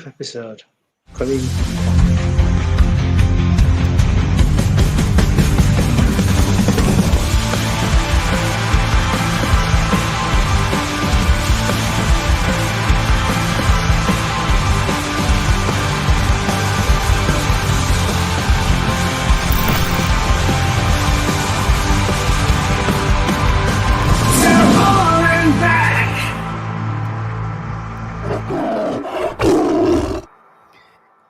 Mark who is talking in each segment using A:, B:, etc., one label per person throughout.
A: 200th episode. I mean,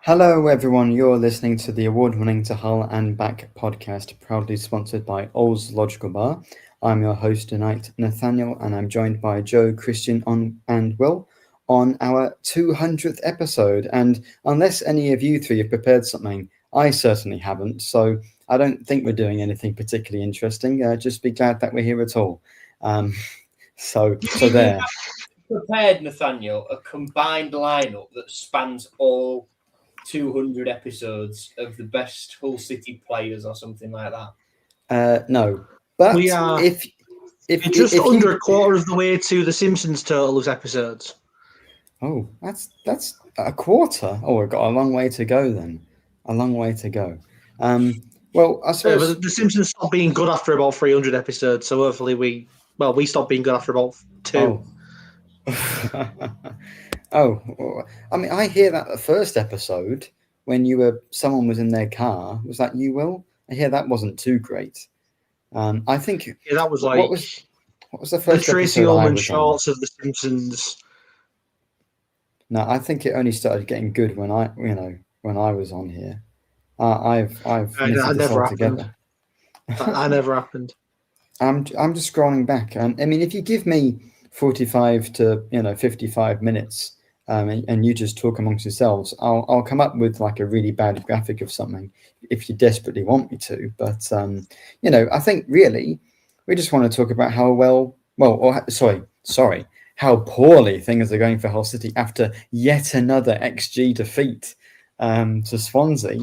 B: Hello everyone, you're listening to the award-winning To Hull and Back podcast, proudly sponsored by Ols Logical Bar. I'm your host tonight, Nathaniel, and I'm joined by Joe, Christian, and Will on our 200th episode. And unless any of you three have prepared something, I certainly haven't, so I don't think we're doing anything particularly interesting. Just be glad that we're here at all. So there.
C: Prepared, Nathaniel, a combined lineup that spans all 200 episodes of the best Hull City players or something like that?
B: No, but
A: we are
B: if
A: just
B: if
A: under
B: you,
A: a quarter of the way to the Simpsons total of episodes.
B: Oh, that's a quarter. Oh, we've got a long way to go then. A long way to go. Well, I suppose
A: But the Simpsons stopped being good after about 300 episodes, so hopefully we stopped being good after about 2.
B: Oh, well, I mean, I hear that the first episode when someone was in their car. Was that you, Will? I hear that wasn't too great. I think
A: that was like
B: what was the first
A: the Tracy
B: episode
A: Ullman
B: I was
A: shorts
B: on?
A: of the Simpsons.
B: No, I think it only started getting good when I was on here. I've
A: That never happened. That never happened.
B: I'm just scrolling back. I mean, if you give me 45 to 55 minutes, and you just talk amongst yourselves, I'll come up with like a really bad graphic of something if you desperately want me to. But I think really we just want to talk about how poorly things are going for Hull City after yet another XG defeat to Swansea.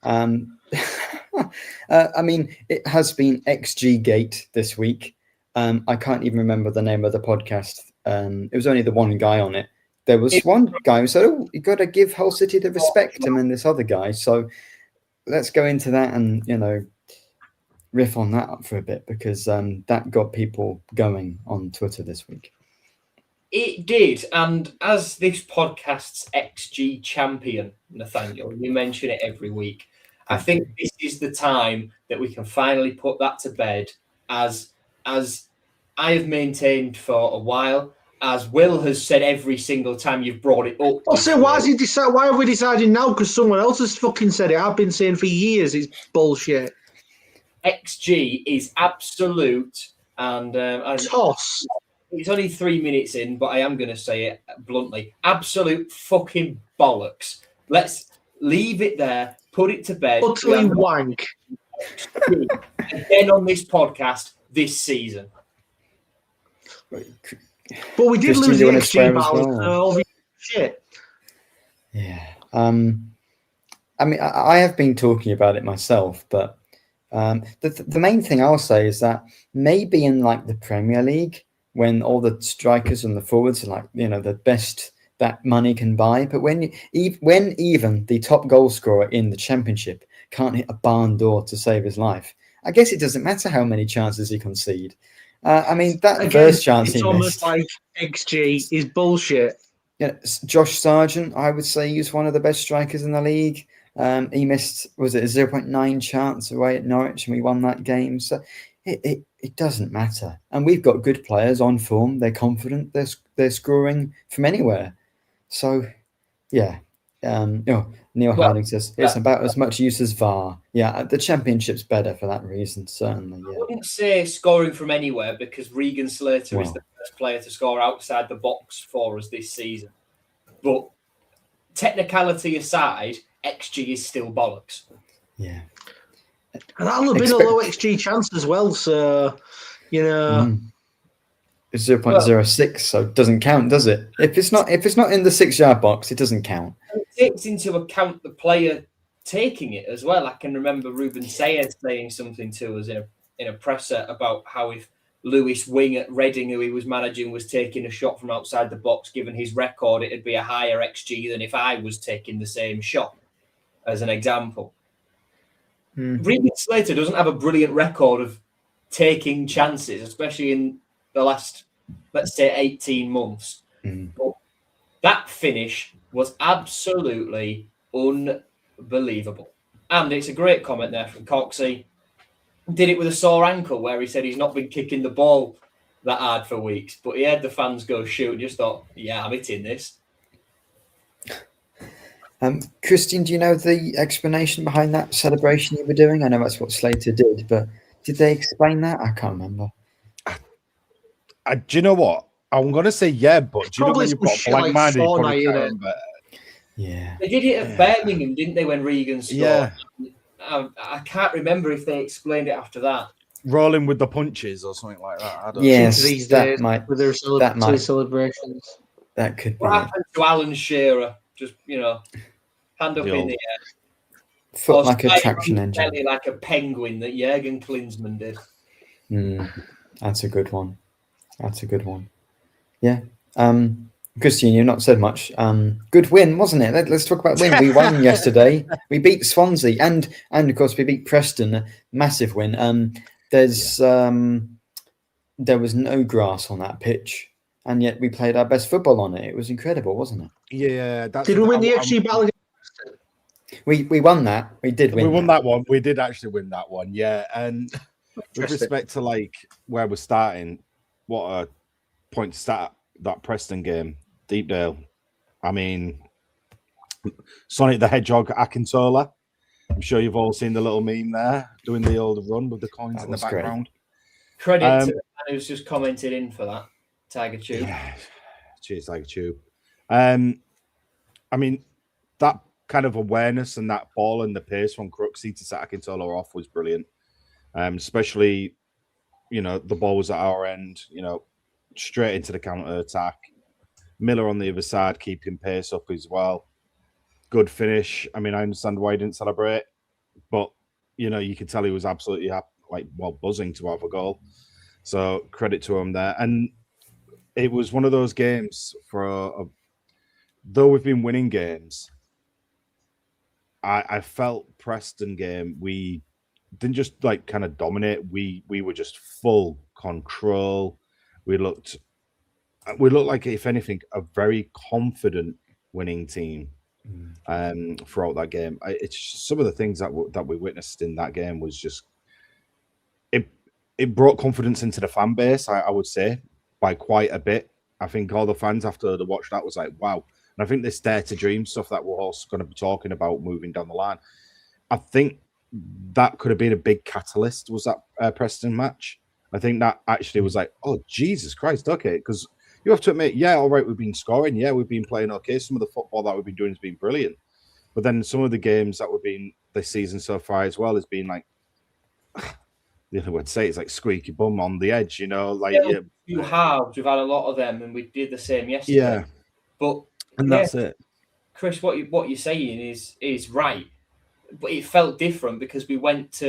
B: I mean, it has been XG Gate this week. I can't even remember the name of the podcast. It was only the one guy on it. There was one guy who said, "Oh, you got to give Hull City the respect," and then this other guy. So let's go into that and riff on that up for a bit, because that got people going on Twitter this week.
C: It did, and as this podcast's XG champion, Nathaniel, you mention it every week. I think this is the time that we can finally put that to bed, as I have maintained for a while, as Will has said every single time you've brought it up.
A: I'll say, why have we decided now? Because someone else has fucking said it. I've been saying for years it's bullshit.
C: XG is absolute, and
A: toss.
C: It's only 3 minutes in, but I am going to say it bluntly. Absolute fucking bollocks. Let's leave it there. Put it to bed.
A: Utterly wank.
C: Again on this podcast this season.
A: But we did lose the XG battle, so obviously shit.
B: Yeah. I mean, I have bbeen talking about it myself, but the main thing I'll say is that maybe in like the Premier League, when all the strikers and the forwards are like, the best that money can buy, but when even the top goal scorer in the Championship can't hit a barn door to save his life, I guess it doesn't matter how many chances he concede. I mean, that first chance he missed.
A: It's almost like XG is bullshit.
B: Yeah, Josh Sargent, I would say, he's one of the best strikers in the league. He missed, was it a 0.9 chance away at Norwich, and we won that game. So it doesn't matter. And we've got good players on form. They're confident. They're scoring from anywhere. So, yeah. Neil Harding says it's about as much use as VAR. Yeah, the Championship's better for that reason, certainly. Yeah.
C: I wouldn't say scoring from anywhere, because Regan Slater is the first player to score outside the box for us this season. But technicality aside, XG is still bollocks.
B: Yeah.
A: And that'll have been a low XG chance as well, so,
B: It's 0.06, so it doesn't count, does it? If it's not in the 6-yard box, it doesn't count.
C: It takes into account the player taking it as well. I can remember Ruben Sayed saying something to us in a presser about how if Lewis Wing at Reading, who he was managing, was taking a shot from outside the box. Given his record, it'd be a higher XG than if I was taking the same shot, as an example. Regan Slater doesn't have a brilliant record of taking chances, especially in the last, let's say, 18 months. But that finish was absolutely unbelievable. And it's a great comment there from Coxey. Did it with a sore ankle, where he said he's not been kicking the ball that hard for weeks, but he had the fans go shoot and just thought, yeah, I'm hitting this.
B: Christian, do you know the explanation behind that celebration you were doing? I know that's what Slater did, but did they explain that? I can't remember.
D: Do you know what? I'm going to say yeah, but do you know when you've got blank mind, you probably can't remember.
B: Yeah.
C: They did it at Birmingham, didn't they, when Regan scored?
D: Yeah.
C: I can't remember if they explained it after that.
D: Rolling with the punches or something like that. I don't
B: yes,
A: know. These
B: that
A: days
B: might.
A: with their celebrations.
B: That could be.
C: What happened to Alan Shearer? Just, hand up in the air.
B: Foot like a traction engine.
C: Like a penguin that Jurgen Klinsmann did.
B: That's a good one. Yeah. Christian, you've not said much. Good win, wasn't it? Let's talk about win. We won yesterday. We beat Swansea and of course we beat Preston. A massive win. There was no grass on that pitch, and yet we played our best football on it. It was incredible, wasn't it?
D: Yeah.
A: Did we win the XG battle?
B: We won that. We did win.
D: We won that one. We did actually win that one. Yeah. And with respect to like where we're starting, what a point to start that Preston game, Deepdale. I mean, Sonic the Hedgehog Akintola. I'm sure you've all seen the little meme there, doing the old run with the coins in the background.
C: Great. Credit to the man who's just commented in for that, Tiger Tube.
D: Yeah. Cheers, Tiger Tube. I mean, that kind of awareness and that ball and the pace from Crooksy to set Akintola off was brilliant. Especially, the ball was at our end, straight into the counter attack. Miller on the other side, keeping pace up as well. Good finish. I mean, I understand why he didn't celebrate, but you could tell he was absolutely buzzing to have a goal. So credit to him there. And it was one of those games though we've been winning games, I felt Preston game, we didn't just kind of dominate. We were just full control. We looked like, if anything, a very confident winning team throughout that game. It's just, some of the things that we witnessed in that game was just it brought confidence into the fan base. I would say by quite a bit. I think all the fans after the watch that was like, wow. And I think this Dare to Dream stuff that we're also going to be talking about moving down the line, I think that could have been a big catalyst, was that Preston match. I think that actually was like, oh, Jesus Christ, okay. Because you have to admit, yeah, all right, we've been scoring. Yeah, we've been playing okay. Some of the football that we've been doing has been brilliant. But then some of the games that we've been this season so far as well has been like, the other word to say is like squeaky bum on the edge, we've
C: had a lot of them, and we did the same yesterday.
D: Yeah. That's it.
C: Chris, what you're saying is right. But it felt different because we went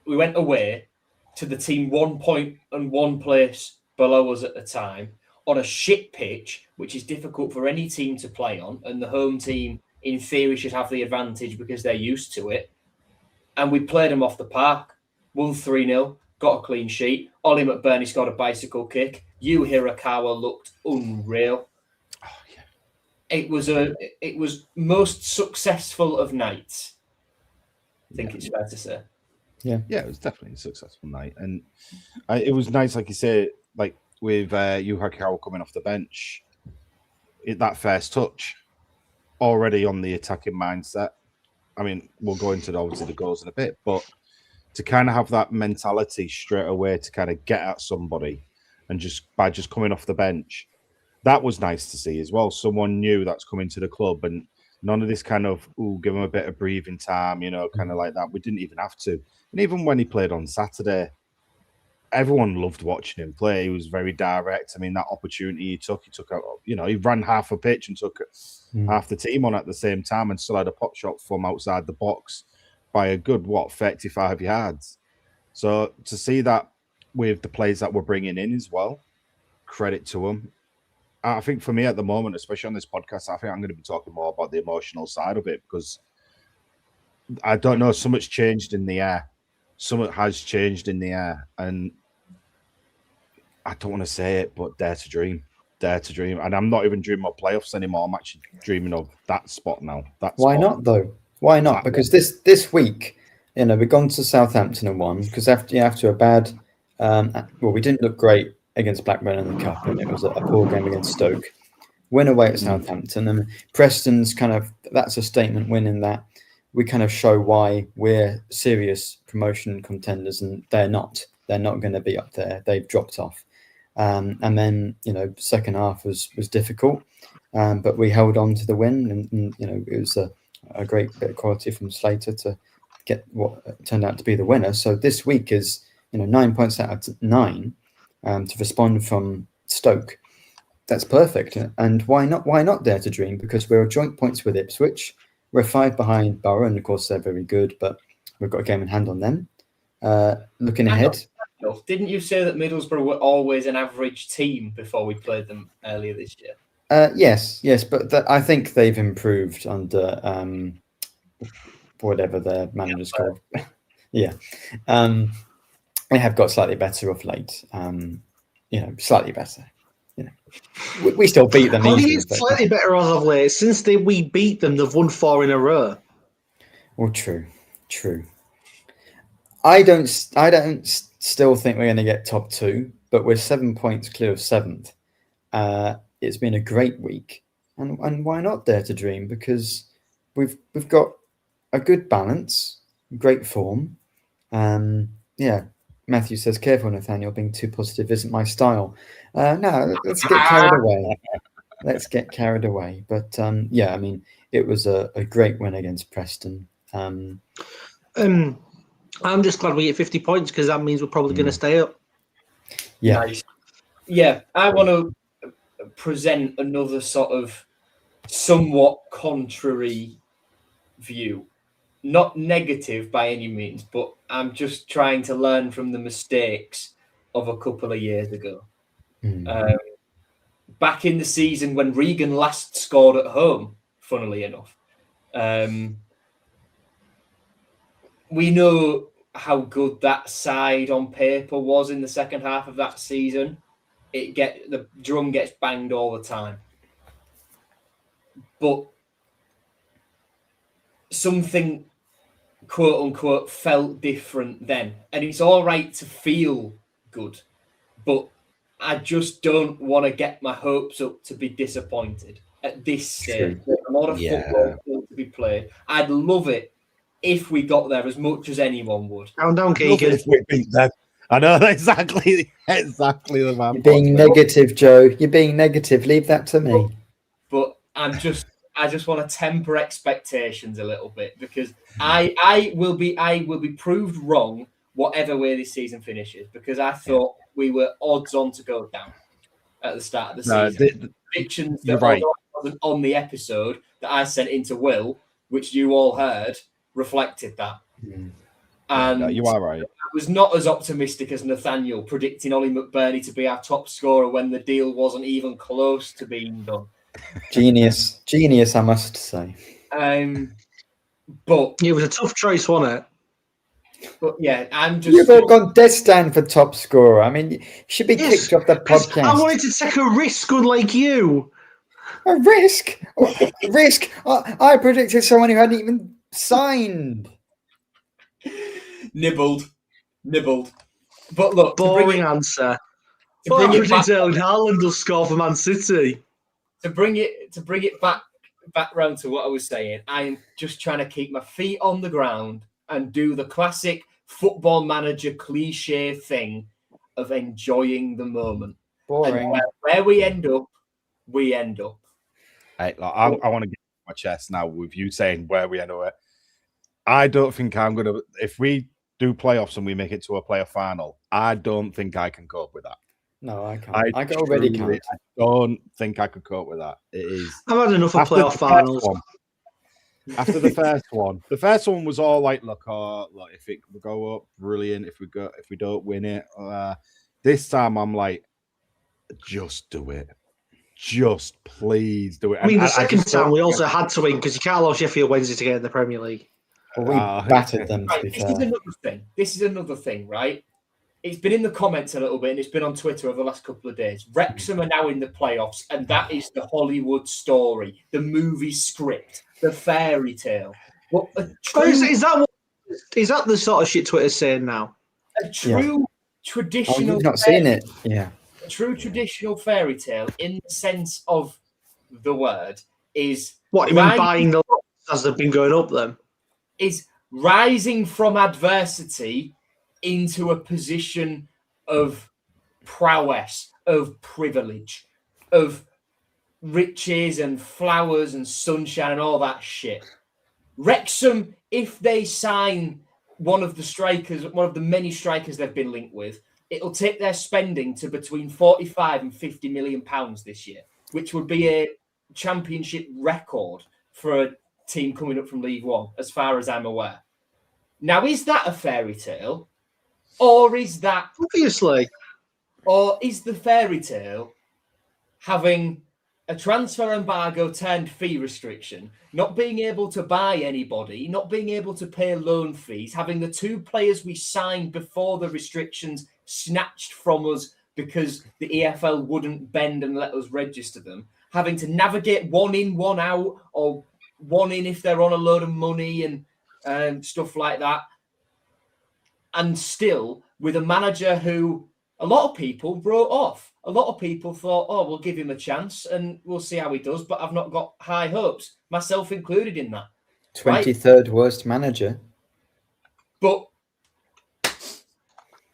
C: away to the team 1 point and 1 place below us at the time on a shit pitch, which is difficult for any team to play on, and the home team in theory should have the advantage because they're used to it. And we played them off the park, won 3-0, got a clean sheet. Ollie McBurney scored a bicycle kick. Yu Hirakawa looked unreal. It was most successful of nights. I think it's fair to say.
D: Yeah, it was definitely a successful night, and it was nice, like you say, like with Yu Hirakawa coming off the bench, that first touch, already on the attacking mindset. I mean, we'll go into obviously the goals in a bit, but to kind of have that mentality straight away to kind of get at somebody, and by coming off the bench. That was nice to see as well. Someone new that's coming to the club, and none of this kind of, give him a bit of breathing time, kind of like that. We didn't even have to. And even when he played on Saturday, everyone loved watching him play. He was very direct. I mean, that opportunity he took out, he ran half a pitch and took half the team on at the same time and still had a pop shot from outside the box by a good, 35 yards. So to see that with the players that we're bringing in as well. Credit to them. I think for me at the moment, especially on this podcast, I think I'm going to be talking more about the emotional side of it because I don't know, so much changed in the air. So much has changed in the air. And I don't want to say it, but dare to dream. Dare to dream. And I'm not even dreaming of playoffs anymore. I'm actually dreaming of that spot now.
B: Why not, though? Why not? Because this week, we've gone to Southampton and won because after a bad, we didn't look great against Blackburn in the cup, and it was a poor game against Stoke. Win away at Southampton, and Preston's that's a statement win in that we kind of show why we're serious promotion contenders, and they're not. They're not going to be up there. They've dropped off. And then second half was difficult, but we held on to the win, and it was a great bit of quality from Slater to get what turned out to be the winner. So this week is 9 points out of 9 to respond from Stoke. That's perfect. And why not dare to dream? Because we're joint points with Ipswich. We're 5 behind Borough, and of course they're very good, but we've got a game in hand on them. Looking ahead.
C: Didn't you say that Middlesbrough were always an average team before we played them earlier this year?
B: Yes, but I think they've improved under whatever their manager's called. Yeah. They have got slightly better of late. Slightly better. We still beat them.
A: How do you slightly better as of late? Since we beat them, they've won 4 in a row. Well,
B: true. I don't still think we're going to get top 2, but we're 7 points clear of 7th. It's been a great week, and why not dare to dream? Because we've got a good balance, great form. Matthew says, "Careful, Nathaniel, being too positive isn't my style." No, let's get carried away. But it was a great win against Preston.
A: I'm just glad we get 50 points because that means we're probably going to stay up.
B: Yeah.
C: Nice. Yeah, I want to present another sort of somewhat contrary view. Not negative by any means, but I'm just trying to learn from the mistakes of a couple of years ago. Back in the season when Regan last scored at home, funnily enough, we know how good that side on paper was in the second half of that season. The drum gets banged all the time. But something, quote unquote, felt different then. And it's all right to feel good, but I just don't want to get my hopes up to be disappointed at this stage. There's a lot of football still to be played. I'd love it if we got there as much as anyone would.
A: Calm down, Keegan.
D: If we beat them. I know exactly the man.
B: You're being negative, Joe. You're being negative. Leave that to me.
C: But I just want to temper expectations a little bit because I will be proved wrong whatever way this season finishes because I thought we were odds on to go down at the start of the season. The predictions that wasn't on the episode that I sent into Will, which you all heard, reflected that. And
D: no, you are right.
C: I was not as optimistic as Nathaniel predicting Ollie McBurney to be our top scorer when the deal wasn't even close to being done.
B: Genius, I must say.
C: But
A: it was a tough choice, wasn't it?
C: But yeah, I'm just.
B: You've all gone dead stand for top scorer. I mean, you should be kicked off the podcast.
A: I wanted to take a risk, unlike you.
B: A risk? Risk? I predicted someone who hadn't even signed.
C: Nibbled. But look,
A: boring answer. Haaland will score for Man City.
C: To bring it back round to what I was saying, I am just trying to keep my feet on the ground and do the classic football manager cliche thing of enjoying the moment.
B: Boring.
C: And where we end up, we end up.
D: Hey, I want to get my chest now with you saying where we end up. I don't think I'm going to. If we do playoffs and we make it to a playoff final, I don't think I can cope with that.
B: No, I can't. I already can't.
D: I don't think I could cope with that. It is.
A: I've had enough of playoff finals.
D: After the first one was all like, look, if it will go up, brilliant. If we don't win it, this time I'm like, just do it. Just please do it.
A: I mean, the
D: I
A: second
D: just
A: time
D: don't
A: we
D: get-
A: also had to win because you can't allow Sheffield Wednesday to get in the Premier League.
B: Well, we battered them, to be
C: This
B: fair.
C: is another thing. This is another thing, right? It's been in the comments a little bit, and it's been on Twitter over the last couple of days. Wrexham are now in the playoffs, and that is the Hollywood story, the movie script, the fairy tale. But
A: Is that the sort of shit Twitter's saying now?
C: a true
B: Oh,
C: traditional
B: you've not seen it? Yeah.
C: a true traditional fairy tale in the sense of the word is
A: What, you mean
C: rising-
A: buying the lots as they've been going up then?
C: is rising from adversity into a position of prowess, of privilege, of riches and flowers and sunshine and all that shit. Wrexham, if they sign one of the many strikers they've been linked with, it'll take their spending to between 45 and 50 million pounds this year, which would be a championship record for a team coming up from League One, as far as I'm aware. Now, is that a fairy tale? Or is the fairy tale having a transfer embargo turned fee restriction, not being able to buy anybody, not being able to pay loan fees, having the two players we signed before the restrictions snatched from us because the EFL wouldn't bend and let us register them, having to navigate one in, one out, or one in if they're on a load of money and stuff like that. And still with a manager who a lot of people wrote off. A lot of people thought, oh, we'll give him a chance and we'll see how he does. But I've not got high hopes, myself included in that.
B: 23rd worst manager.
C: But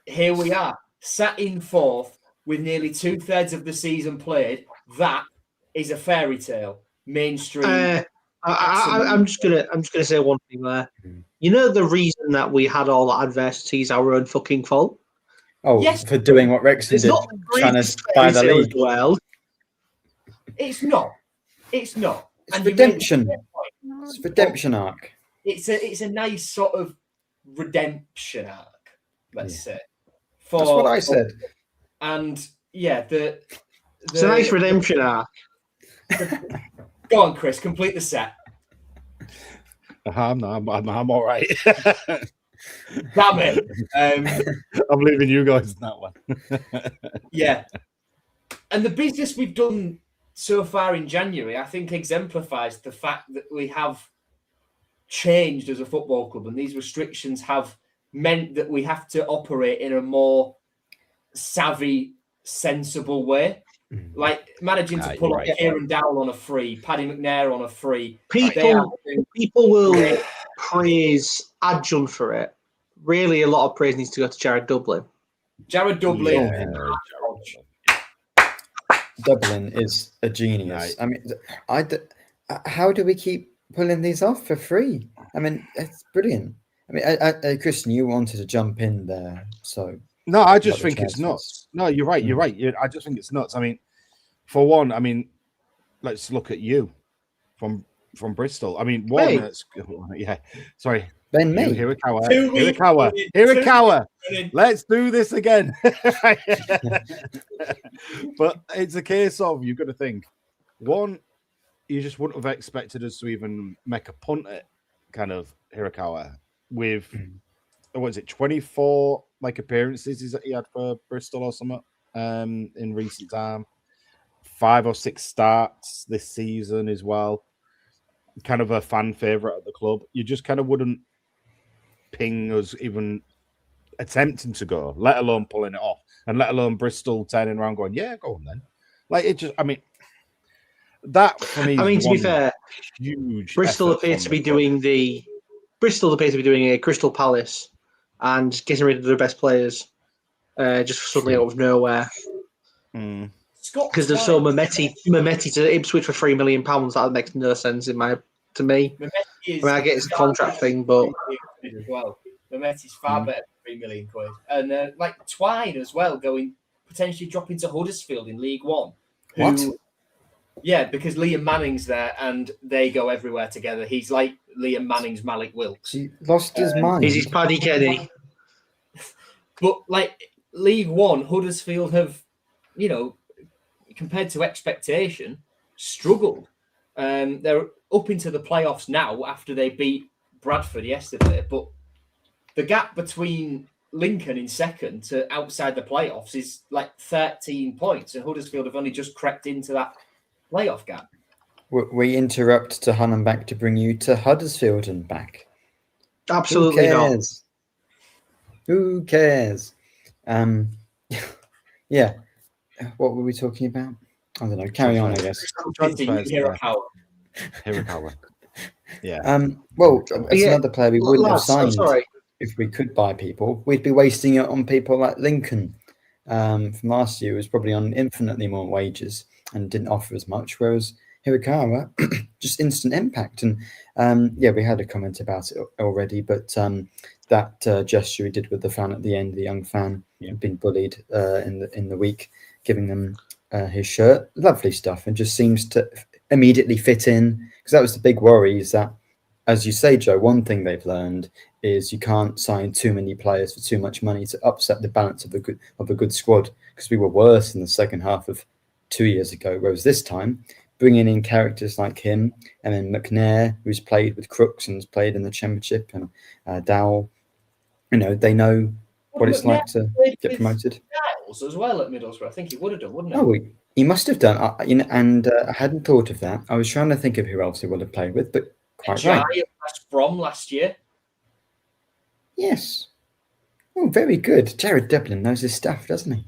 C: here we are, sat in fourth with nearly 2/3 of the season played. That is a fairy tale. Mainstream.
A: I'm just gonna say one thing there. You know the reason that we had all that adversity is our own fucking fault.
B: Oh,
C: Yes.
B: for doing what Wrexham
A: It's
B: did,
A: not the
B: trying
A: greatest
B: to buy the
A: fairy tale
B: league.
A: as well.
C: It's not. It's not.
B: It's
C: And you made
B: redemption.
C: a fair point.
B: It's a redemption arc.
C: It's a nice sort of redemption arc, let's say.
B: That's what I said.
C: And yeah,
A: It's a nice redemption arc.
C: Go on, Chris, complete the set.
D: I'm all right.
C: Damn it.
D: I'm leaving you guys in that one.
C: Yeah. And the business we've done so far in January, I think, exemplifies the fact that we have changed as a football club, and these restrictions have meant that we have to operate in a more savvy, sensible way. Like managing to pull up Kieran Dowell on a free, Paddy McNair on a free.
A: People will praise Adjun for it. Really, a lot of praise needs to go to Jared Dublin.
C: Jared Dublin.
B: Dublin is a genius. I mean, how do we keep pulling these off for free? I mean, it's brilliant. I mean, Christian, you wanted to jump in there, so
D: no, I just think it's nuts. No, you're right. You're right. I just think it's nuts. I mean, for one, I mean, let's look at you from Bristol. I mean, one, yeah. Sorry,
B: then me.
D: Hirakawa. Let's do this again. But it's a case of you've got to think. One, you just wouldn't have expected us to even make a punt at kind of Hirakawa with what is it, 24 like appearances that he had for Bristol or something in recent time. 5 or 6 starts this season as well. Kind of a fan favorite at the club. You just kind of wouldn't ping us even attempting to go, let alone pulling it off, and let alone Bristol turning around going, yeah, go on then. Like it just, I mean, that for me.
A: I mean, to be fair,
D: huge.
A: Bristol appears to be doing a Crystal Palace and getting rid of their best players just suddenly out of nowhere. Because there's so Mehmeti to Ipswich for £3 million. That makes no sense to me. I get it's a contract thing, but
C: as well, Mehmeti's far better than £3 million. And like Twine as well, potentially dropping to Huddersfield in League One.
B: What?
C: Yeah, because Liam Manning's there and they go everywhere together. He's like Liam Manning's Malik Wilkes.
B: He lost his mind.
A: He's his Paddy Kenny.
C: But like League One, Huddersfield have, compared to expectation, struggled. They're up into the playoffs now after they beat Bradford yesterday. But the gap between Lincoln in second to outside the playoffs is like 13 points, and Huddersfield have only just crept into that playoff gap.
B: We interrupt to Hull and back to bring you to Huddersfield and back.
A: Absolutely not.
B: Who cares? Yeah. What were we talking about? I don't know. Carry on, I guess.
C: Hirakawa.
D: Yeah.
B: Well, as another player we wouldn't have signed
A: sorry.
B: if we could buy people. We'd be wasting it on people like Lincoln. From last year, was probably on infinitely more wages and didn't offer as much, whereas Hirakawa, just instant impact. And we had a comment about it already, but that gesture he did with the fan at the end, the young fan, had been bullied in the week, giving them his shirt. Lovely stuff, and just seems to immediately fit in, because that was the big worry, is that, as you say, Joe, one thing they've learned is you can't sign too many players for too much money to upset the balance of a good squad, because we were worse in the second half of 2 years ago, whereas this time, bringing in characters like him, and then McNair, who's played with Crooks and has played in the Championship, and Dowell, they know what it's like to get promoted.
C: Giles as well at Middlesbrough. I think he would have done, wouldn't he?
B: Oh, he must have done. I hadn't thought of that. I was trying to think of who else he would have played with, but quite right.
C: At West Brom last year.
B: Yes. Oh, very good. Jared Dublin knows his stuff, doesn't he?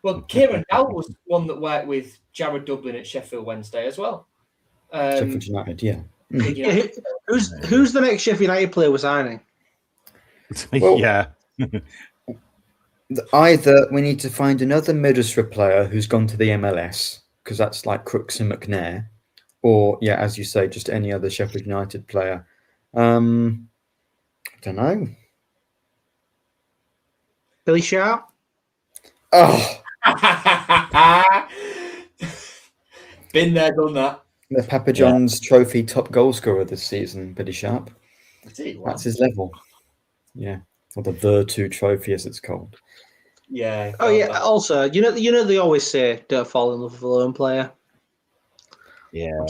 C: Well, Kieran Dowell was one that worked with Jared Dublin at Sheffield Wednesday as well.
B: Sheffield United, yeah.
A: Who's the next Sheffield United player we're signing?
B: Well,
D: yeah.
B: Either we need to find another Middlesbrough player who's gone to the MLS, because that's like Crooks and McNair, or, as you say, just any other Sheffield United player. I don't know.
A: Billy Sharp?
B: Oh!
C: Been there, done that.
B: The Papa John's Trophy top goal scorer this season, Billy Sharp. That's his level. Yeah. Or the Virtu Trophy, as it's called.
C: Yeah.
A: Oh, yeah. Also, they always say don't fall in love with a lone player.
D: Yeah.
A: I'm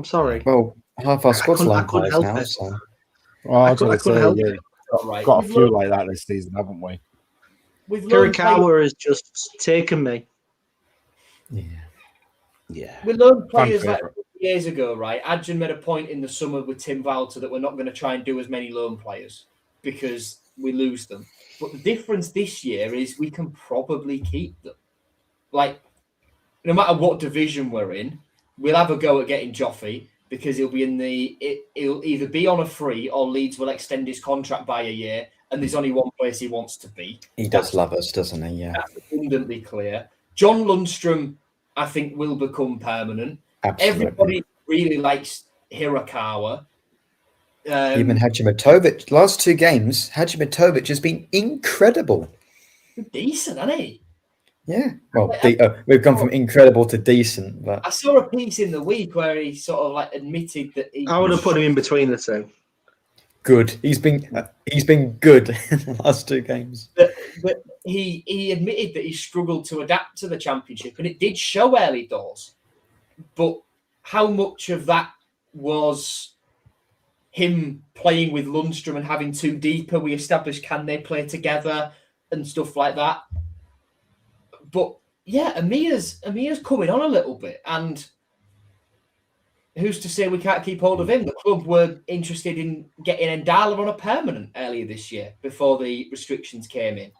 A: sorry.
B: Well, half our squad's lone players now,
A: it.
B: so.
D: Well,
A: I couldn't help it.
D: Got a few like that this season, haven't we?
A: Hirakawa has just taken me.
D: Yeah.
C: We learned players like years ago, right? Adjan made a point in the summer with Tim Valter that we're not going to try and do as many loan players because we lose them. But the difference this year is we can probably keep them. Like, no matter what division we're in, we'll have a go at getting Joffrey because he'll either be on a free or Leeds will extend his contract by a year, and there's only one place he wants to be.
B: He does love us, doesn't he? Yeah.
C: That's abundantly clear. John Lundstrom, I think, will become permanent.
B: Absolutely.
C: Everybody really likes Hirakawa.
B: Even Hajimatovic. Last two games, Hajimatovic has been incredible.
C: Decent, hasn't he?
B: Yeah. Well, we've gone from incredible to decent. But
C: I saw a piece in the week where he sort of admitted that
A: I would have put him in between the two.
B: Good. He's been good in the last two games.
C: But he admitted that he struggled to adapt to the Championship, and it did show early doors. But how much of that was him playing with Lundstrom and having two deeper? We established, can they play together and stuff like that? But yeah, Amir's coming on a little bit, and who's to say we can't keep hold of him? The club were interested in getting Ndala on a permanent earlier this year before the restrictions came in.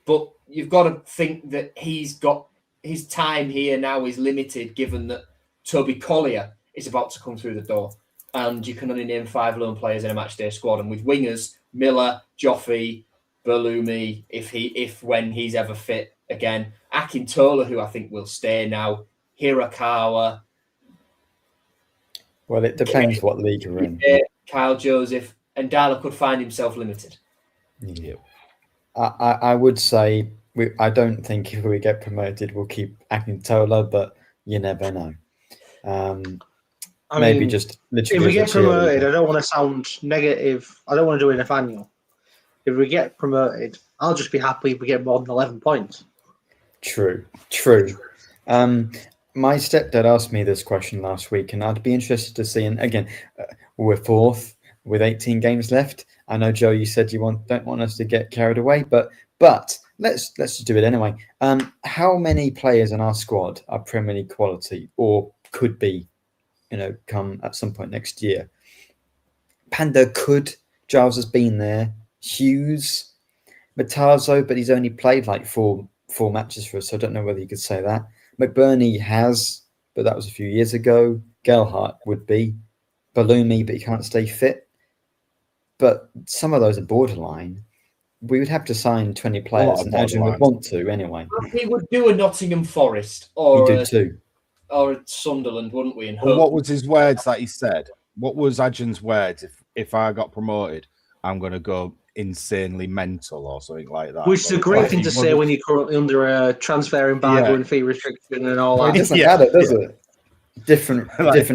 C: But you've got to think that he's got his time here now is limited, given that Toby Collier is about to come through the door, and you can only name 5 loan players in a matchday squad. And with wingers, Miller, Joffrey, Berlumi, when he's ever fit again, Akintola, who I think will stay now, Hirakawa.
B: Well, it depends what league you're in.
C: Kyle Joseph, and Ndala could find himself limited.
B: Yeah. I would say I don't think if we get promoted we'll keep Akintola, but you never know. maybe
A: mean,
B: just
A: if
B: literally.
A: we get promoted, I don't want to sound negative. I don't want to do it, Nathaniel. If we get promoted, I'll just be happy if we get more than 11 points.
B: True. My stepdad asked me this question last week, and I'd be interested to see. And again, we're fourth with 18 games left. I know, Joe, you said you don't want us to get carried away, but let's just do it anyway. How many players in our squad are Premier League quality or could be, come at some point next year? Pando could. Giles has been there. Hughes, Matazo, but he's only played like four matches for us, so I don't know whether you could say that. McBurney has, but that was a few years ago. Gelhardt would be. Balumi, but he can't stay fit. But some of those are borderline. We would have to sign 20 players, and Adrian would want to anyway.
C: We would do a Nottingham Forest or
B: a
C: Sunderland, wouldn't we?
D: And what was his words that he said? What was Adrian's words? If I got promoted, I'm going to go insanely mental or something like that.
A: Which is a great thing to say when you're currently under a transfer embargo and fee restriction and all that.
B: It doesn't matter, does it? Different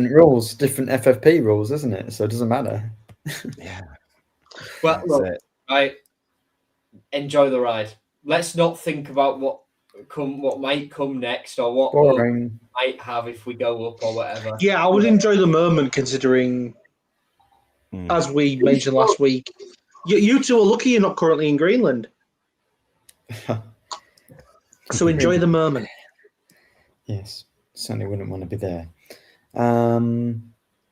B: rules, different FFP rules, isn't it? So it doesn't matter.
D: Yeah.
C: Well, look, I enjoy the ride. Let's not think about what might come next or what we might have if we go up or whatever.
A: Yeah, I would enjoy the moment considering, as we mentioned last week, you two are lucky you're not currently in Greenland. So enjoy the moment.
B: Yes, certainly wouldn't want to be there.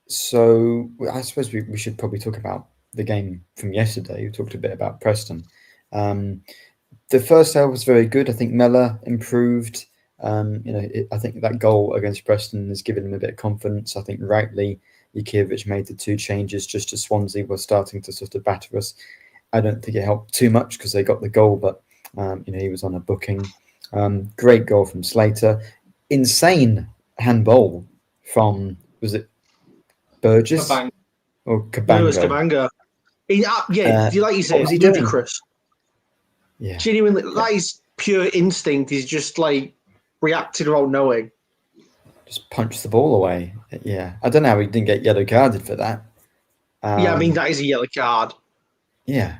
B: So I suppose we should probably talk about the game from yesterday. We talked a bit about Preston. The first half was very good. I think Mellor improved. I think that goal against Preston has given him a bit of confidence. I think rightly, Jukiewicz made the 2 changes just as Swansea was starting to sort of batter us. I don't think it helped too much because they got the goal, but he was on a booking. Great goal from Slater. Insane handball from, was it Burgess? Or Cabango?
A: No, it was Cabango. Like you say, it's ludicrous.
B: Yeah.
A: Genuinely, that is pure instinct. He's just like reacting without knowing.
B: Just punched the ball away. Yeah. I don't know how he didn't get yellow carded for that.
A: That is a yellow card.
B: Yeah.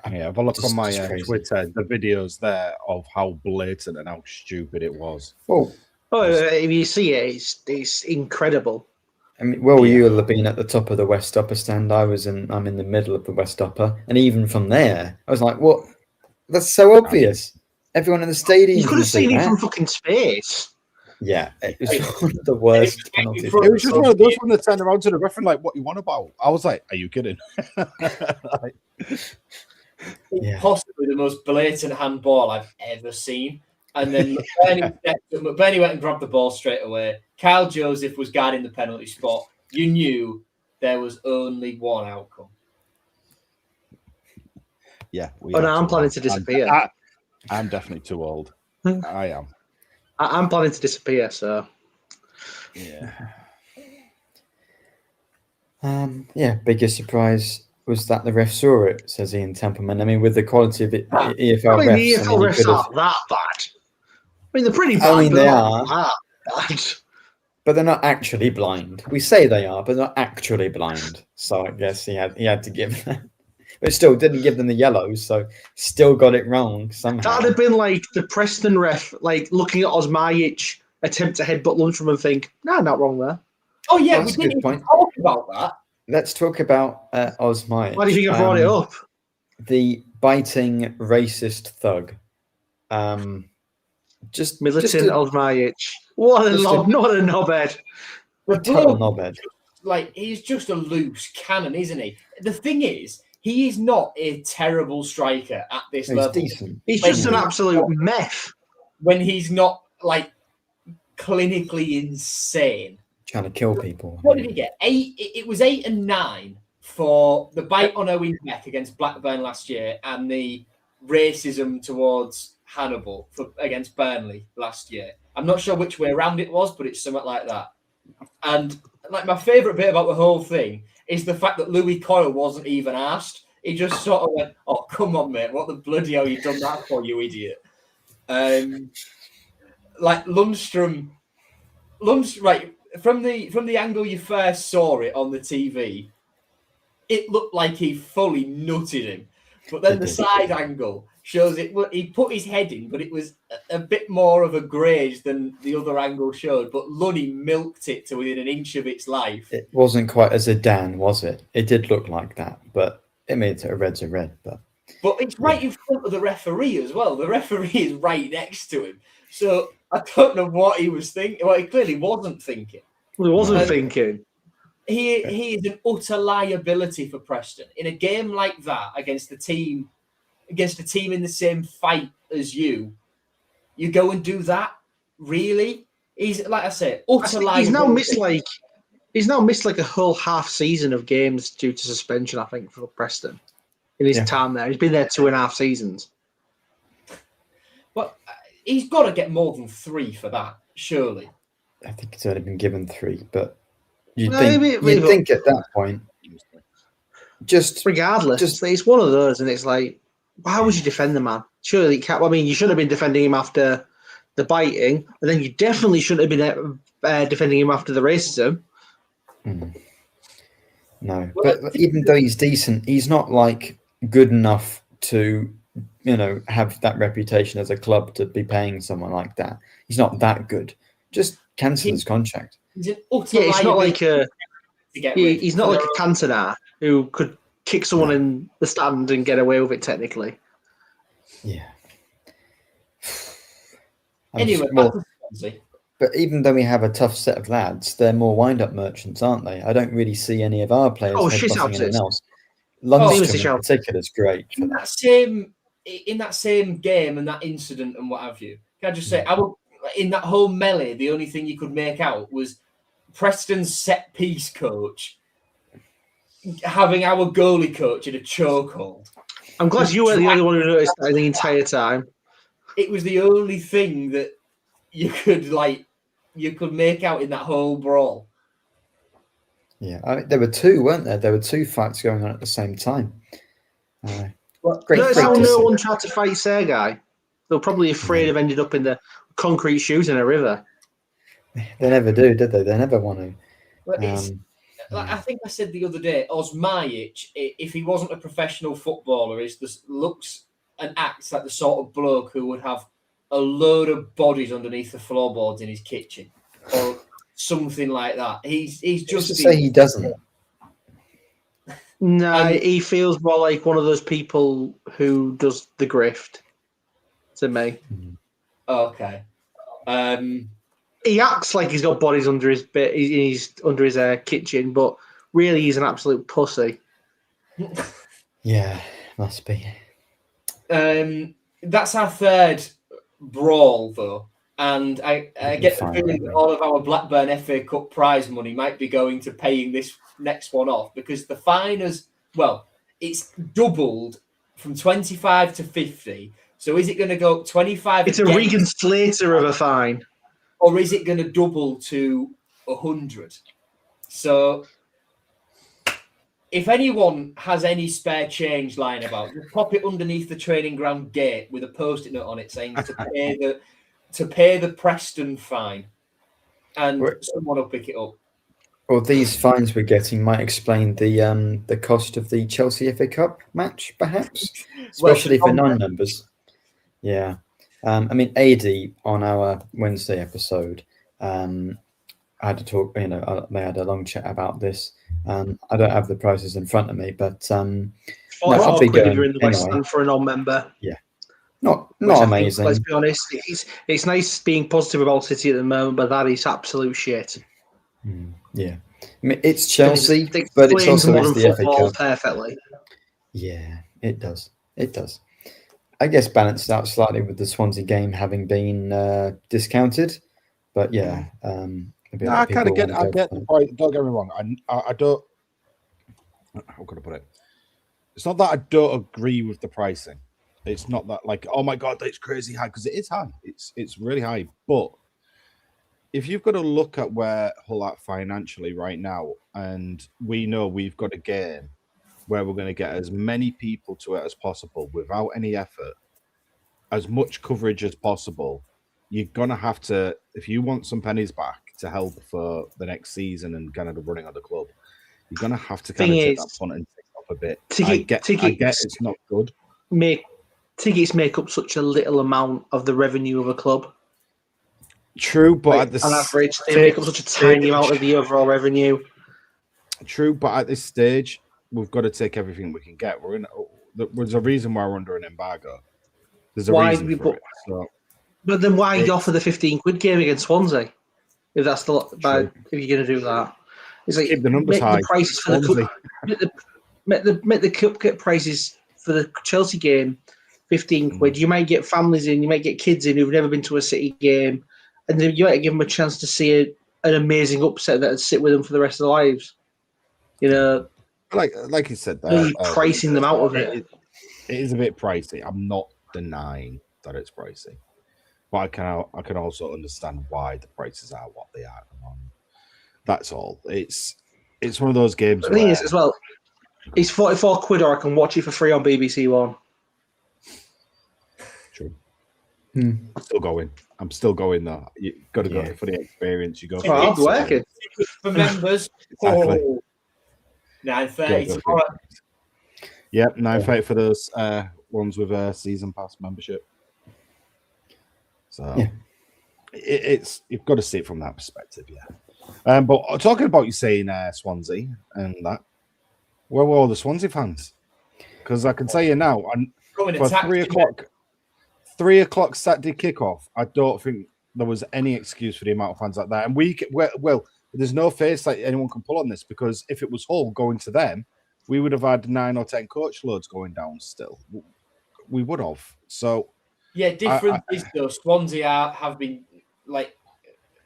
D: Have a look on my Twitter, the videos there of how blatant and how stupid it was.
A: If you see it, it's incredible.
B: I mean, you will have been at the top of the West Upper stand. I'm in the middle of the West Upper, and even from there, I was like, "What? That's so obvious." Everyone in the stadium.
A: You could have seen it from fucking space.
B: Yeah, it was one of the worst penalties.
D: It was just one of those when they turned around to the referee like, "What you want about?" I was like, "Are you kidding?"
C: Possibly the most blatant handball I've ever seen. And then McBurney went and grabbed the ball straight away. Kyle Joseph was guarding the penalty spot. You knew there was only one outcome.
D: Yeah.
A: I'm planning to disappear.
D: I'm definitely too old. I am.
A: I'm planning to disappear, so.
B: Yeah. Biggest surprise was that the ref saw it, says Ian Templeman. I mean, with the quality of it, EFL refs.
A: The EFL refs aren't that bad. I mean, they're pretty bad.
B: I mean, they are.
A: Bad.
B: But they're not actually blind. We say they are, but they're not actually blind. So I guess he had to give them. But still didn't give them the yellows, so still got it wrong somehow.
A: That would have been like the Preston ref, like looking at Osmajic attempt to headbutt Lundstram and think, no, not wrong there.
C: Oh, yeah, we didn't even talk about that.
B: Let's talk about Osmajic.
A: Why do you think I brought it up?
B: The biting racist thug.
A: Militant Osmajic. What a knobhead.
B: Total knobhead.
C: Like, he's just a loose cannon, isn't he? The thing is, he is not a terrible striker at this level.
B: He's decent.
A: He's just an absolute meth.
C: When he's not, like, clinically insane.
B: Trying to kill people.
C: What did he get? 8. It was 8 and 9 for the bite on Owen's neck against Blackburn last year and the racism towards Hannibal against Burnley last year. I'm not sure which way around it was, but it's something like that. And like my favourite bit about the whole thing is the fact that Louis Coyle wasn't even asked. He just sort of went, "Oh, come on, mate! What the bloody hell you done that for, you idiot?" Like Lundstram, right? from the angle you first saw it on the TV, it looked like he fully nutted him. But then the side angle shows it. He put his head in, but it was a bit more of a graze than the other angle showed. But Lunny milked it to within an inch of its life.
B: It wasn't quite as a Dan, was it? It did look like that, but it made it a red's a red. But
C: it's right in front of the referee as well. The referee is right next to him. So I don't know what he was thinking. Well, he clearly wasn't thinking.
A: Well, he wasn't thinking.
C: He is an utter liability for Preston in a game like that against a team in the same fight as you. You go and do that, really? He's like I say, utter liability.
A: He's now missed like a whole half season of games due to suspension. I think for Preston in his time there, he's been there 2.5 seasons.
C: Well, he's got to get more than 3 for that, surely.
B: I think he's only been given 3, but. You'd think at that point, just
A: regardless, it's one of those, and it's like, why would you defend the man? Surely, you should have been defending him after the biting, and then you definitely shouldn't have been defending him after the racism.
B: No, but even though he's decent, he's not like good enough to, have that reputation as a club to be paying someone like that. He's not that good. Just cancel his contract.
A: He's not like a Cantona who could kick someone in the stand and get away with it technically.
B: Yeah.
C: Anyway,
B: but even though we have a tough set of lads, they're more wind-up merchants, aren't they? I don't really see any of our players headbutting anyone else. Lundstrom in particular is great.
C: In that same game and that incident and what have you, can I just say, in that whole melee, the only thing you could make out was Preston's set-piece coach having our goalie coach in a chokehold.
A: I'm glad you were the only one who noticed that the entire time.
C: It was the only thing that you could make out in that whole brawl.
B: Yeah, there were 2, weren't there? There were 2 fights going on at the same time.
A: Notice how no one tried to fight Sergei. They were probably afraid of ending up in the concrete shoes in a river.
B: They never do, did they? They never want to.
C: Well, I think I said the other day, Osmajic, if he wasn't a professional footballer, looks and acts like the sort of bloke who would have a load of bodies underneath the floorboards in his kitchen or something like that. He's just
B: to say he doesn't.
A: No, he feels more like one of those people who does the grift to me.
C: Okay.
A: He acts like he's got bodies under his bit. He's under his kitchen, but really he's an absolute pussy.
B: Yeah, must be.
C: That's our 3rd brawl, though, and I get the feeling that all of our Blackburn FA Cup prize money might be going to paying this next one off because the fine it's doubled from 25 to 50. So is it going to go up 25?
A: It's a Regan Slater of a fine.
C: Or is it going to double to 100? So if anyone has any spare change lying about, just pop it underneath the training ground gate with a post-it note on it saying to pay the Preston fine, and someone will pick it up.
B: Well, these fines we're getting might explain the cost of the Chelsea FA Cup match, perhaps, especially for non-members. Yeah. AD on our Wednesday episode, I had to talk, they had a long chat about this. I don't have the prices in front of me, but I'll be going
A: in the West End for a non-member.
B: Yeah. Not amazing.
A: Let's be honest. It's nice being positive about City at the moment, but that is absolute shit.
B: Yeah. It's Chelsea, but it's also the FA Cup.
A: Perfectly.
B: Yeah, it does. It does. I guess balanced out slightly with the Swansea game having been discounted, but yeah.
D: I kind of get the point. Don't get me wrong. I don't. How can I put it? It's not that I don't agree with the pricing. It's not that like, oh my god, that's crazy high, because it is high. It's really high. But if you've got to look at where Hull are financially right now, and we know we've got a game where we're going to get as many people to it as possible without any effort, as much coverage as possible, you're going to have to, if you want some pennies back, to help for the next season and kind of the running of the club, you're going to have to kind of take that punt and take off a bit. I get it's not good.
A: Tickets make up such a little amount of the revenue of a club.
D: True, but
A: on average, they make up such a tiny amount of the overall revenue.
D: True, but at this stage, we've got to take everything we can get. There's a reason why we're under an embargo. There's a reason for it. So.
A: But then why offer the £15 game against Swansea? If that's if you're going to do that, it's like
D: keep the numbers high.
A: The prices for the cup prices for the Chelsea game £15. You might get families in, you might get kids in who've never been to a City game, and then you might give them a chance to see an amazing upset that would sit with them for the rest of their lives. You know,
D: like you said, there,
A: pricing them out of it.
D: It is a bit pricey. I'm not denying that it's pricey, but I can also understand why the prices are what they are. That's all. It's one of those games.
A: The thing is, as well, it's £44, or I can watch it for free on BBC One.
D: True. I'm still going though. You got to go for the experience. You go.
A: I'm working
C: for members.
D: Exactly.
C: 9:30
D: tomorrow. Yep, 9:30 for those ones with a season pass membership. So it's you've got to see it from that perspective, yeah. But talking about you saying Swansea and that, where were all the Swansea fans? Because I can tell you now, and for 3 o'clock Saturday kickoff, I don't think there was any excuse for the amount of fans like that. And there's no face that anyone can pull on this, because if it was Hull going to them, we would have had 9 or 10 coach loads going down still. We would have. So
C: yeah, different is though. Swansea have been like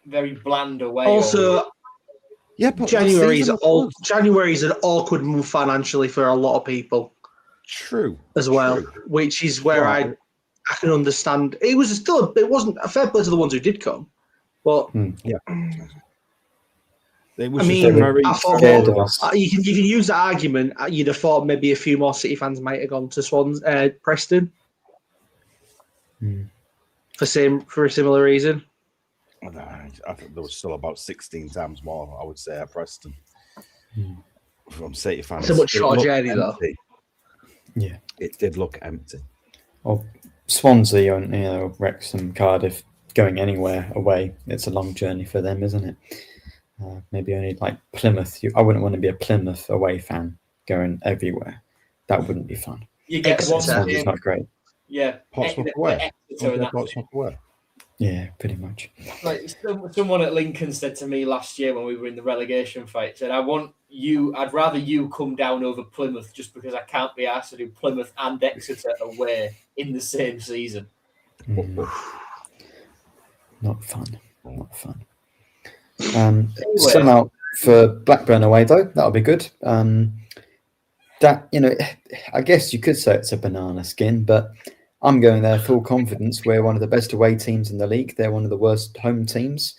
C: very bland away.
A: Also,
D: but
A: January's an awkward month financially for a lot of people.
D: True.
A: As well, which is where I can understand. It wasn't a fair play to the ones who did come, but
D: They scared of us.
A: You can use that argument. You'd have thought maybe a few more City fans might have gone to Preston for a similar reason.
D: I think there was still about 16 times more, I would say, at Preston from City fans.
A: So much shorter journey though.
B: Yeah,
D: it did look empty.
B: Well, Swansea and Wrexham, Cardiff, going anywhere away, it's a long journey for them, isn't it? Maybe only like Plymouth. I wouldn't want to be a Plymouth away fan going everywhere. That wouldn't be fun.
C: You get
B: Swansea's not great.
C: Yeah,
D: Portsmouth away.
B: Yeah, pretty much.
C: Like someone at Lincoln said to me last year when we were in the relegation fight, said, I'd rather you come down over Plymouth just because I can't be asked to do Plymouth and Exeter away in the same season.
B: Not fun. Still out for Blackburn away though. That'll be good. I guess you could say it's a banana skin, but I'm going there full confidence. We're one of the best away teams in the league. They're one of the worst home teams.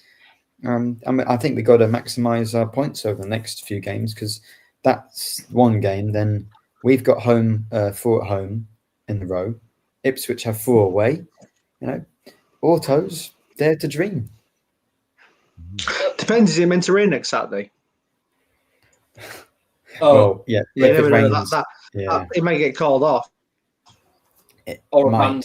B: I think we've got to maximise our points over the next few games, because that's one game. Then we've got 4 at home in a row. Ipswich have 4 away. Autos, dare to dream.
A: Depends. Is it meant to rain next Saturday?
B: Oh, yeah.
A: You never know that it might get called off.
C: Or banned.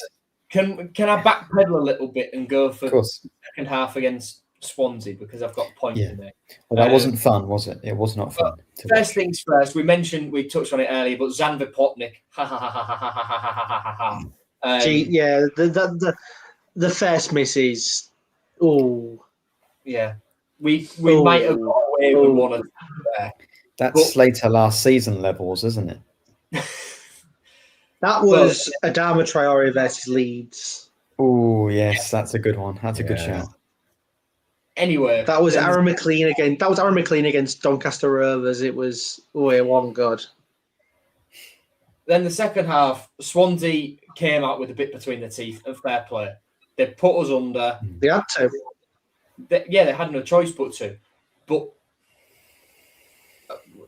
C: Can I backpedal a little bit and go for the second half against Swansea, because I've got a point to make?
B: Well, that wasn't fun, was it? It was not fun.
C: First things first, we touched on it earlier, but Zan Vipotnik,
A: the first miss is,
C: yeah, we might have got away with one of them there.
B: That's Slater last season levels, isn't it?
A: That was Adama Traore versus Leeds.
B: Oh yes, that's a good one. That's a good shout.
C: Anyway,
A: that was Aaron McLean again. That was Aaron McLean against Doncaster Rovers. It was it wasn't good.
C: Then the second half, Swansea came out with a bit between the teeth, and fair play. They put us under.
A: They had to.
C: They had no choice but to. But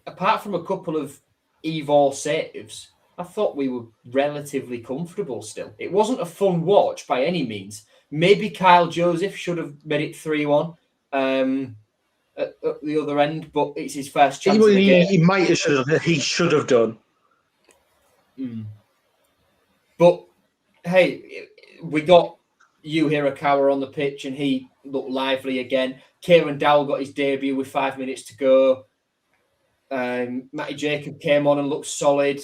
C: apart from a couple of Evor saves, I thought we were relatively comfortable still. It wasn't a fun watch by any means. Maybe Kyle Joseph should have made it 3-1. at the other end, but it's his first chance. Of the game.
A: He might have should have. He should have done.
C: But hey, we got Yu Hirakawa on the pitch, and he looked lively again. Kieran Dowell got his debut with 5 minutes to go. Matty Jacob came on and looked solid.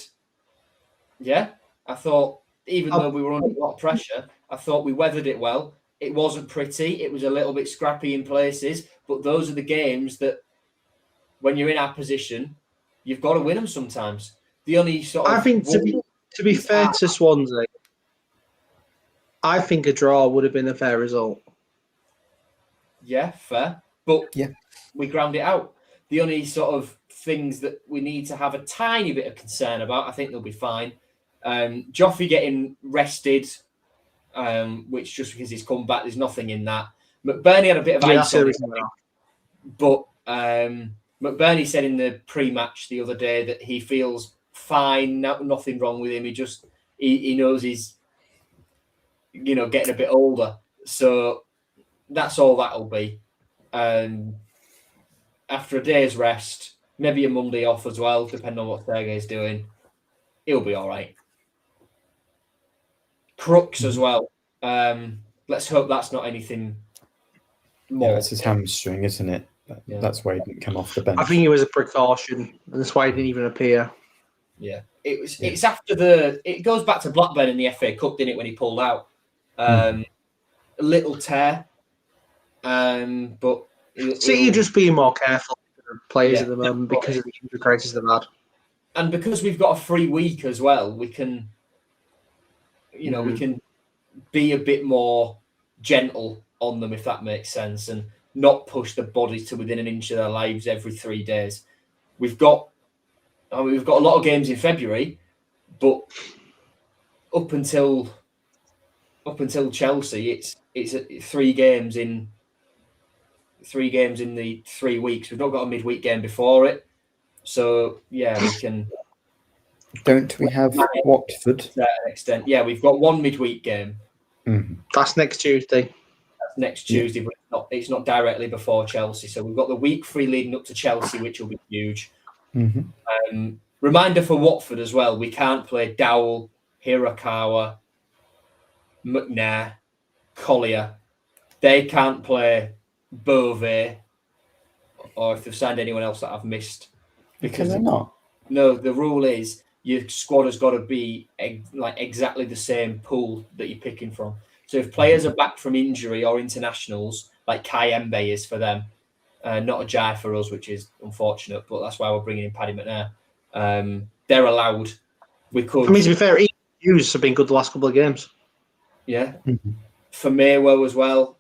C: Yeah, I thought even though we were under a lot of pressure, I thought we weathered it well. It wasn't pretty. It was a little bit scrappy in places, but those are the games that, when you're in our position, you've got to win them sometimes. The only sort of...
A: I think, to be fair to Swansea, I think a draw would have been a fair result.
C: Yeah, fair. But we ground it out. The only sort of things that we need to have a tiny bit of concern about, I think they'll be fine. Joffrey getting rested, which just because he's come back, there's nothing in that. McBurney had a bit of ice on him, but McBurney said in the pre-match the other day that he feels fine, nothing wrong with him. He knows he's getting a bit older, so that's all that'll be. After a day's rest, maybe a Monday off as well, depending on what Sergei's doing, he'll be all right. Crooks as well. Let's hope that's not anything more.
B: Yeah, it's his hamstring, isn't it? That's why he didn't come off the bench.
A: I think it was a precaution, and that's why he didn't even appear.
C: Yeah, it's after it goes back to Blackburn in the FA Cup, didn't it, when he pulled out? A little tear, but
A: City just being more careful with the players at the moment because of the injury crisis they've had,
C: and because we've got a free week as well, we can, we can be a bit more gentle on them, if that makes sense, and not push the body to within an inch of their lives every 3 days. We've got a lot of games in February, but up until Chelsea, it's 3 games in 3 games in the 3 weeks. We've not got a midweek game before it, so we can.
B: Don't we have Watford?
C: To an extent, we've got 1 midweek game.
A: That's next Tuesday.
C: That's next Tuesday, but it's not directly before Chelsea. So we've got the week 3 leading up to Chelsea, which will be huge. Reminder for Watford as well: we can't play Dowell, Hirakawa, McNair, Collier. They can't play Bove, or if they've signed anyone else that I've missed.
B: Because they're not.
C: No, the rule is your squad has got to be exactly the same pool that you're picking from. So if players are back from injury or internationals, like Kai Embe is for them, not a Jai for us, which is unfortunate, but that's why we're bringing in Paddy McNair. They're allowed. We could.
A: I mean, to be fair, Hughes have been good the last couple of games.
C: Yeah. For Maywo as well.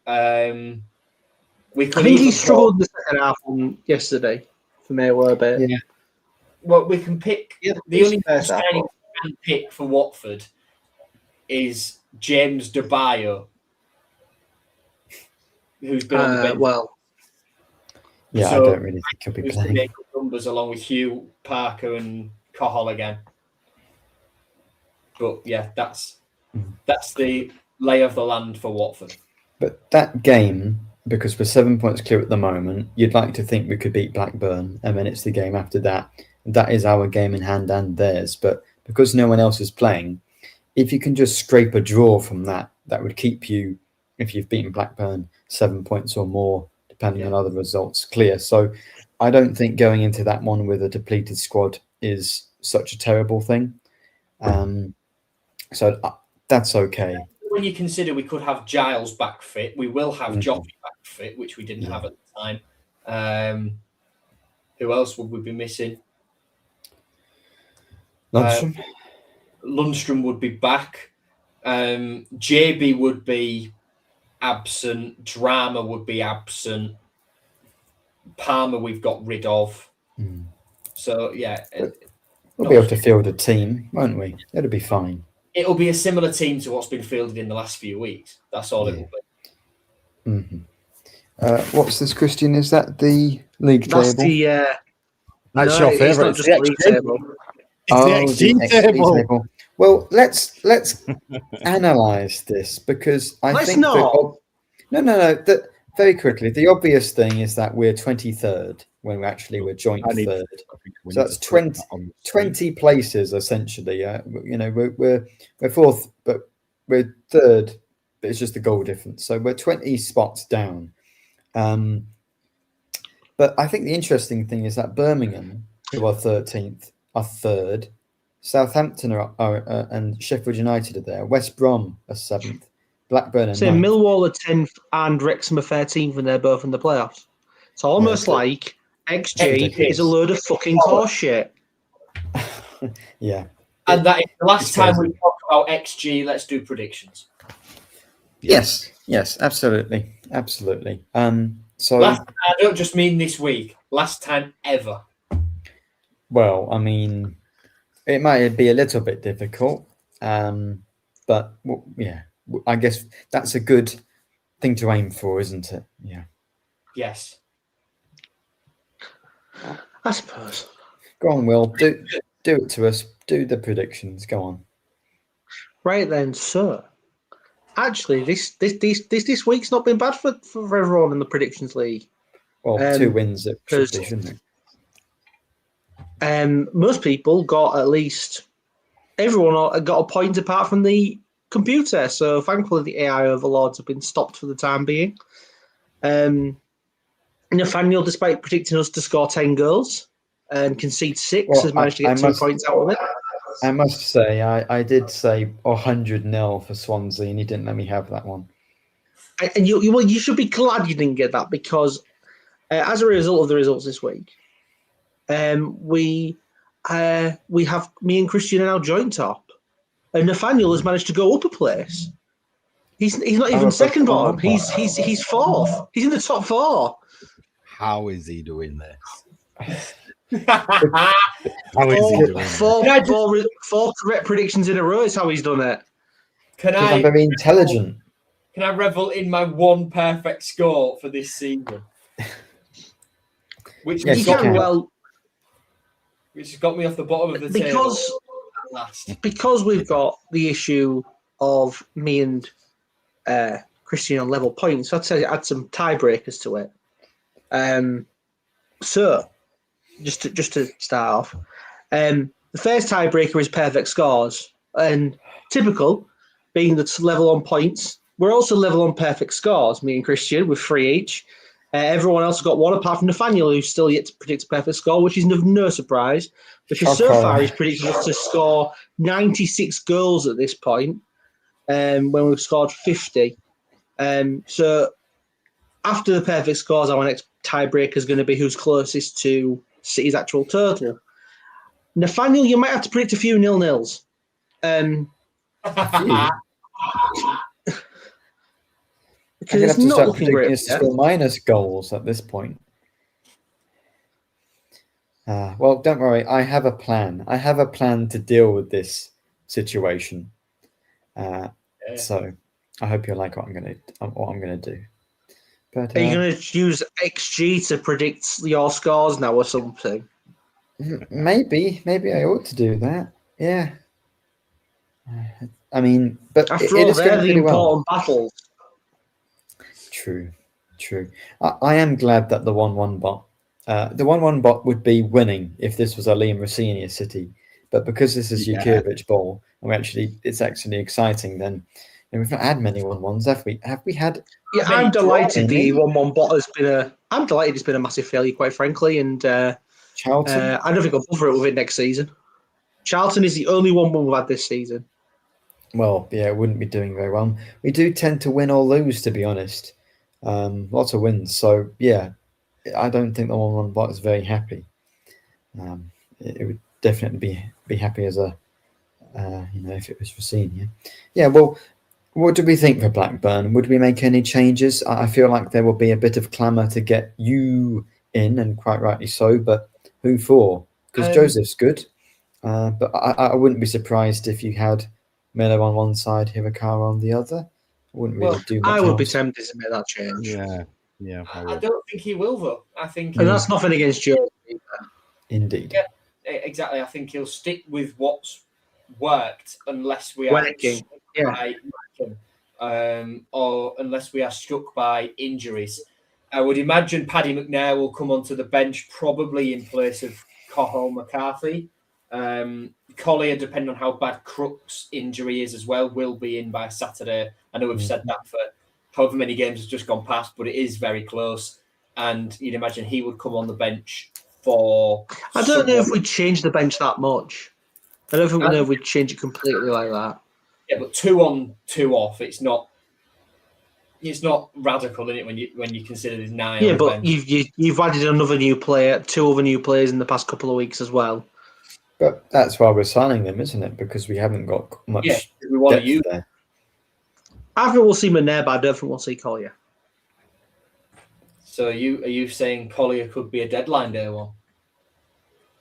C: We could.
A: I think he struggled in the second half on yesterday. For Maywo a bit.
C: Yeah. Well, we can pick. The only signing we can pick for Watford is James DeBayo, who's been on the bench.
B: I don't really think he'll be playing.
C: Make up numbers along with Hugh, Parker, and Cahill again. But that's the lay of the land for Watford.
B: But that game, because we're 7 points clear at the moment, you'd like to think we could beat Blackburn, and then it's the game after that. That is our game in hand and theirs. But because no one else is playing, if you can just scrape a draw from that, that would keep you, if you've beaten Blackburn, 7 points or more, depending on other results, clear. So I don't think going into that one with a depleted squad is such a terrible thing. So that's okay.
C: When you consider we could have Giles back fit, we will have Joffrey back fit, which we didn't have at the time. Who else would we be missing? Lundstrom would be back. JB would be absent. Drama would be absent. Palmer we've got rid of. So
B: we'll be able to field a team, won't we? It'll be fine.
C: It'll be a similar team to what's been fielded in the last few weeks. That's all it will be.
B: What's this, Christian? Is that the league
A: That's
B: table?
D: That's your favourite.
A: It's not just the league table.
D: It's the XG table.
B: Well, let's analyse this, because I think
A: not.
B: No. very quickly, the obvious thing is that we're 23rd when we're joint third. So that's 20 places essentially. We're fourth, but we're third. But it's just the goal difference. So we're 20 spots down. But I think the interesting thing is that Birmingham, who are 13th, are third. Southampton are and Sheffield United are there. West Brom are 7th. Blackburn are 9th.
A: Millwall are 10th and Wrexham are 13th, and they're both in the playoffs. It's almost like XG is a load of fucking horse shit.
B: Yeah.
C: And that is the last time we talk about XG. Let's do predictions.
B: Yes, absolutely. So
C: I don't just mean this week. Last time ever.
B: Well, I mean, it might be a little bit difficult, but yeah, I guess that's a good thing to aim for, isn't it? Yeah.
C: Yes.
A: I suppose.
B: Go on, Will. Do it to us. Do the predictions. Go on.
A: Right then, so actually, this week's not been bad for everyone in the predictions league.
B: Well, 2 wins it should be, shouldn't
A: it? Most people got everyone got a point apart from the computer. So thankfully, the AI overlords have been stopped for the time being. Nathaniel, despite predicting us to score 10 goals and concede 6, has managed to get 2 points out of it.
B: I must say, I did say 100-0 for Swansea, and he didn't let me have that one.
A: And you should be glad you didn't get that, because as a result of the results this week, we have me and Christian are now joint top, and Nathaniel has managed to go up a place. He's not even second bottom. He's 4th. He's in the top 4.
D: How is he doing this?
A: How is he doing four correct predictions in a row is how he's done it.
B: I'm very intelligent.
C: Can I revel in my 1 perfect score for this season? Which has got me off the bottom of the table.
A: Because we've got the issue of me and Christian on level points, I'd say add some tiebreakers to it. So, just to start off, the first tiebreaker is perfect scores, and typical, being the level on points. We're also level on perfect scores, me and Christian, with 3 each. Everyone else has got 1, apart from Nathaniel, who's still yet to predict a perfect score, which is no surprise, because so far he's predicted us to score 96 goals at this point, when we've scored 50. So after the perfect scores, our next tiebreaker is going to be who's closest to City's actual total. Nathaniel, you might have to predict a few 0-0s. Because it's not looking great.
B: Still minus goals at this point. Well, don't worry. I have a plan. I have a plan to deal with this situation. So I hope you like what I'm going to do. But,
A: are you going to use XG to predict your scores now or something?
B: Maybe I ought to do that. Yeah. I mean, but
A: after all, they're the important battles.
B: True. I am glad that the 1-1 bot, the 1-1 bot would be winning if this was a Liam Rossini City, but because this is Jurkiewicz ball, and it's actually exciting. Then we've not had many 1-1s, have we? Have we had?
A: Yeah, I'm delighted the 1-1 bot has been I'm delighted it's been a massive failure, quite frankly, and
B: Charlton.
A: I don't think I'll cover it with it next season. Charlton is the only 1-1 we've had this season.
B: Well, yeah, it wouldn't be doing very well. We do tend to win or lose, to be honest. Lots of wins. So, yeah, I don't think the 1-1 bot is very happy. It would definitely be happy as if it was Rossini. Yeah, well, what do we think for Blackburn? Would we make any changes? I feel like there will be a bit of clamour to get you in, and quite rightly so, but who for? Because Joseph's good, but I wouldn't be surprised if you had Miller on one side, Hirakawa on the other. Wouldn't really do much.
A: I would be tempted to make that change.
D: Yeah.
C: I don't think he will, though. I think,
A: and that's nothing against Joe either.
B: Indeed.
C: Yeah, exactly. I think he'll stick with what's worked unless we are
A: working. Yeah.
C: or unless we are struck by injuries. I would imagine Paddy McNair will come onto the bench, probably in place of Cahill McCarthy. Collier, depending on how bad Crook's injury is as well, will be in by Saturday. I know we've said that for however many games has just gone past, but it is very close. And you'd imagine he would come on the bench for...
A: I don't know if we'd change the bench that much. I don't know if we'd change it completely like that.
C: Yeah, but 2 on, 2 off, it's not radical, is it, when you consider there's 9
A: Yeah,
C: on
A: but
C: the bench.
A: you've added another new player, 2 other new players in the past couple of weeks as well.
B: But that's why we're signing them, isn't it? Because we haven't got much
C: we want to
B: depth
C: use
B: there.
A: I think we'll see McNair, but I don't think we'll see Collier.
C: So are you saying Collier could be a deadline day one?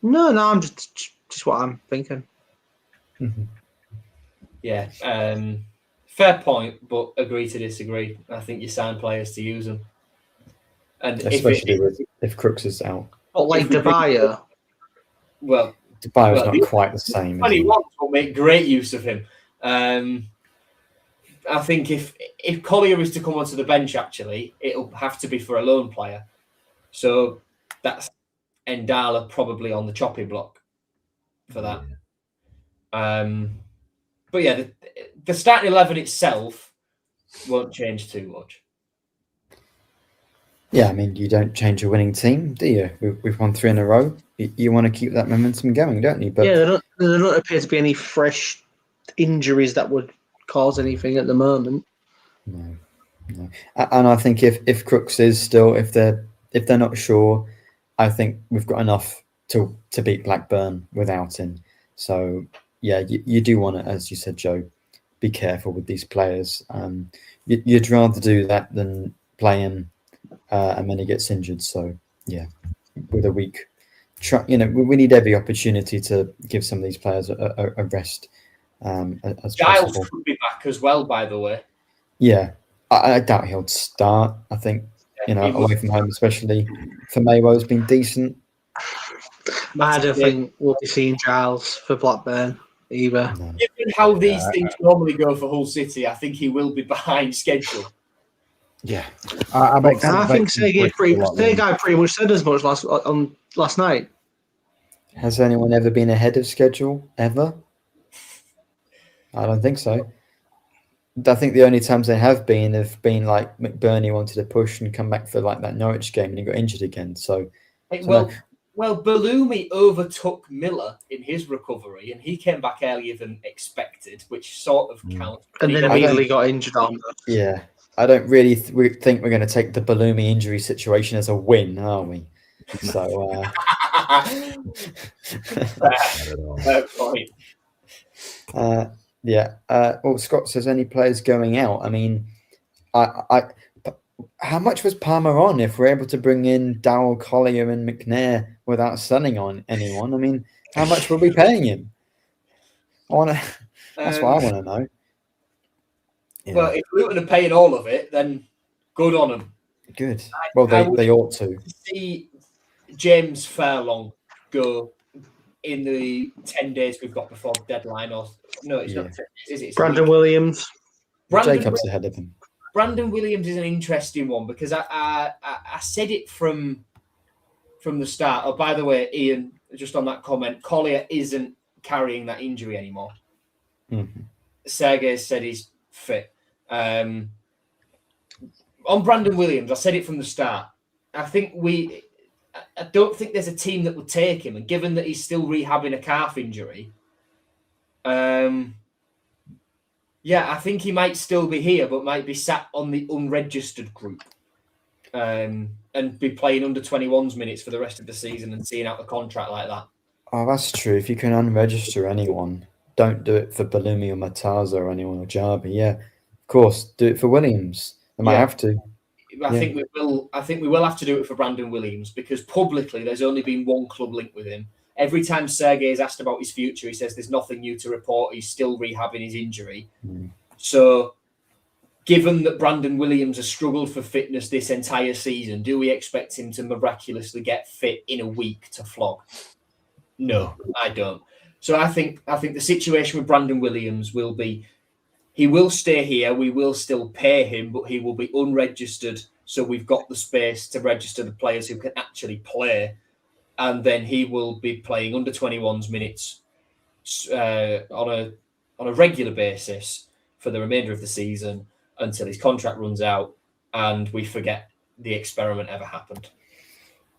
A: No, I'm just what I'm thinking.
C: Yeah, fair point, but agree to disagree. I think you sign players to use them, and
B: Especially if Crooks is out.
A: But like DeBayo.
C: Well,
B: DeBayo's not quite the same.
C: 21 will make great use of him. I think if Collier is to come onto the bench, actually, it'll have to be for a loan player. So that's Endala probably on the chopping block for that. But yeah, the starting 11 itself won't change too much.
B: Yeah, I mean, you don't change a winning team, do you? We've won 3 in a row. You want to keep that momentum going, don't you? But
A: yeah, there don't appear to be any fresh injuries that would cause anything at the moment.
B: No. And I think if Crooks is still, if they're not sure, I think we've got enough to beat Blackburn without him. So yeah, you do want to, as you said, Joe, be careful with these players. You'd rather do that than play him and then he gets injured. So yeah, with a week, we need every opportunity to give some of these players a rest. As
C: Giles
B: possible.
C: could be back as well, by the way.
B: Yeah, I doubt he'll start. I think away from home, especially for Mayweather, has been decent.
A: I don't think we'll be seeing Giles for Blackburn either.
B: No.
C: Given how these things normally go for Hull City, I think he will be behind schedule.
D: Yeah, I
A: think Sergei pretty much said as much last night.
B: Has anyone ever been ahead of schedule ever? I don't think so. I think the only times they have been like McBurney wanted to push and come back for like that Norwich game and he got injured again. So
C: Balumi overtook Miller in his recovery and he came back earlier than expected, which sort of counts.
A: And then immediately got injured on.
B: Yeah, I don't really think we're going to take the Balumi injury situation as a win, are we? So
C: fair point.
B: Yeah. Well, Scott says any players going out. I mean, how much was Palmer on if we're able to bring in Dowell, Collier, and McNair without selling on anyone? I mean, how much were we paying him? That's what I want to know.
C: Yeah. Well, if Luton are paying all of it, then good on them.
B: Good. Well, they ought to.
C: See James Fairlong go in the 10 days we've got before the deadline, or no, it's not 10 days, is it?
A: Brandon Williams.
B: Jacobs ahead of him.
C: Brandon Williams is an interesting one because I said it from the start. Oh, by the way, Ian, just on that comment, Collier isn't carrying that injury anymore.
B: Mm-hmm.
C: Sergei said he's fit. On Brandon Williams, I said it from the start. I don't think there's a team that would take him, and given that he's still rehabbing a calf injury, I think he might still be here, but might be sat on the unregistered group, and be playing under 21s minutes for the rest of the season and seeing out the contract like that.
B: Oh, that's true. If you can unregister anyone, don't do it for Balumi or Mataza or anyone or Jarby. Yeah, of course, do it for Williams. They might have to.
C: I think we will. I think we will have to do it for Brandon Williams because publicly there's only been one club linked with him. Every time Sergei is asked about his future, he says there's nothing new to report. He's still rehabbing his injury. So, given that Brandon Williams has struggled for fitness this entire season, do we expect him to miraculously get fit in a week to flog? No, I don't. So I think the situation with Brandon Williams will be he will stay here. We will still pay him, but he will be unregistered. So we've got the space to register the players who can actually play. And then he will be playing under 21s minutes on a regular basis for the remainder of the season until his contract runs out and we forget the experiment ever happened.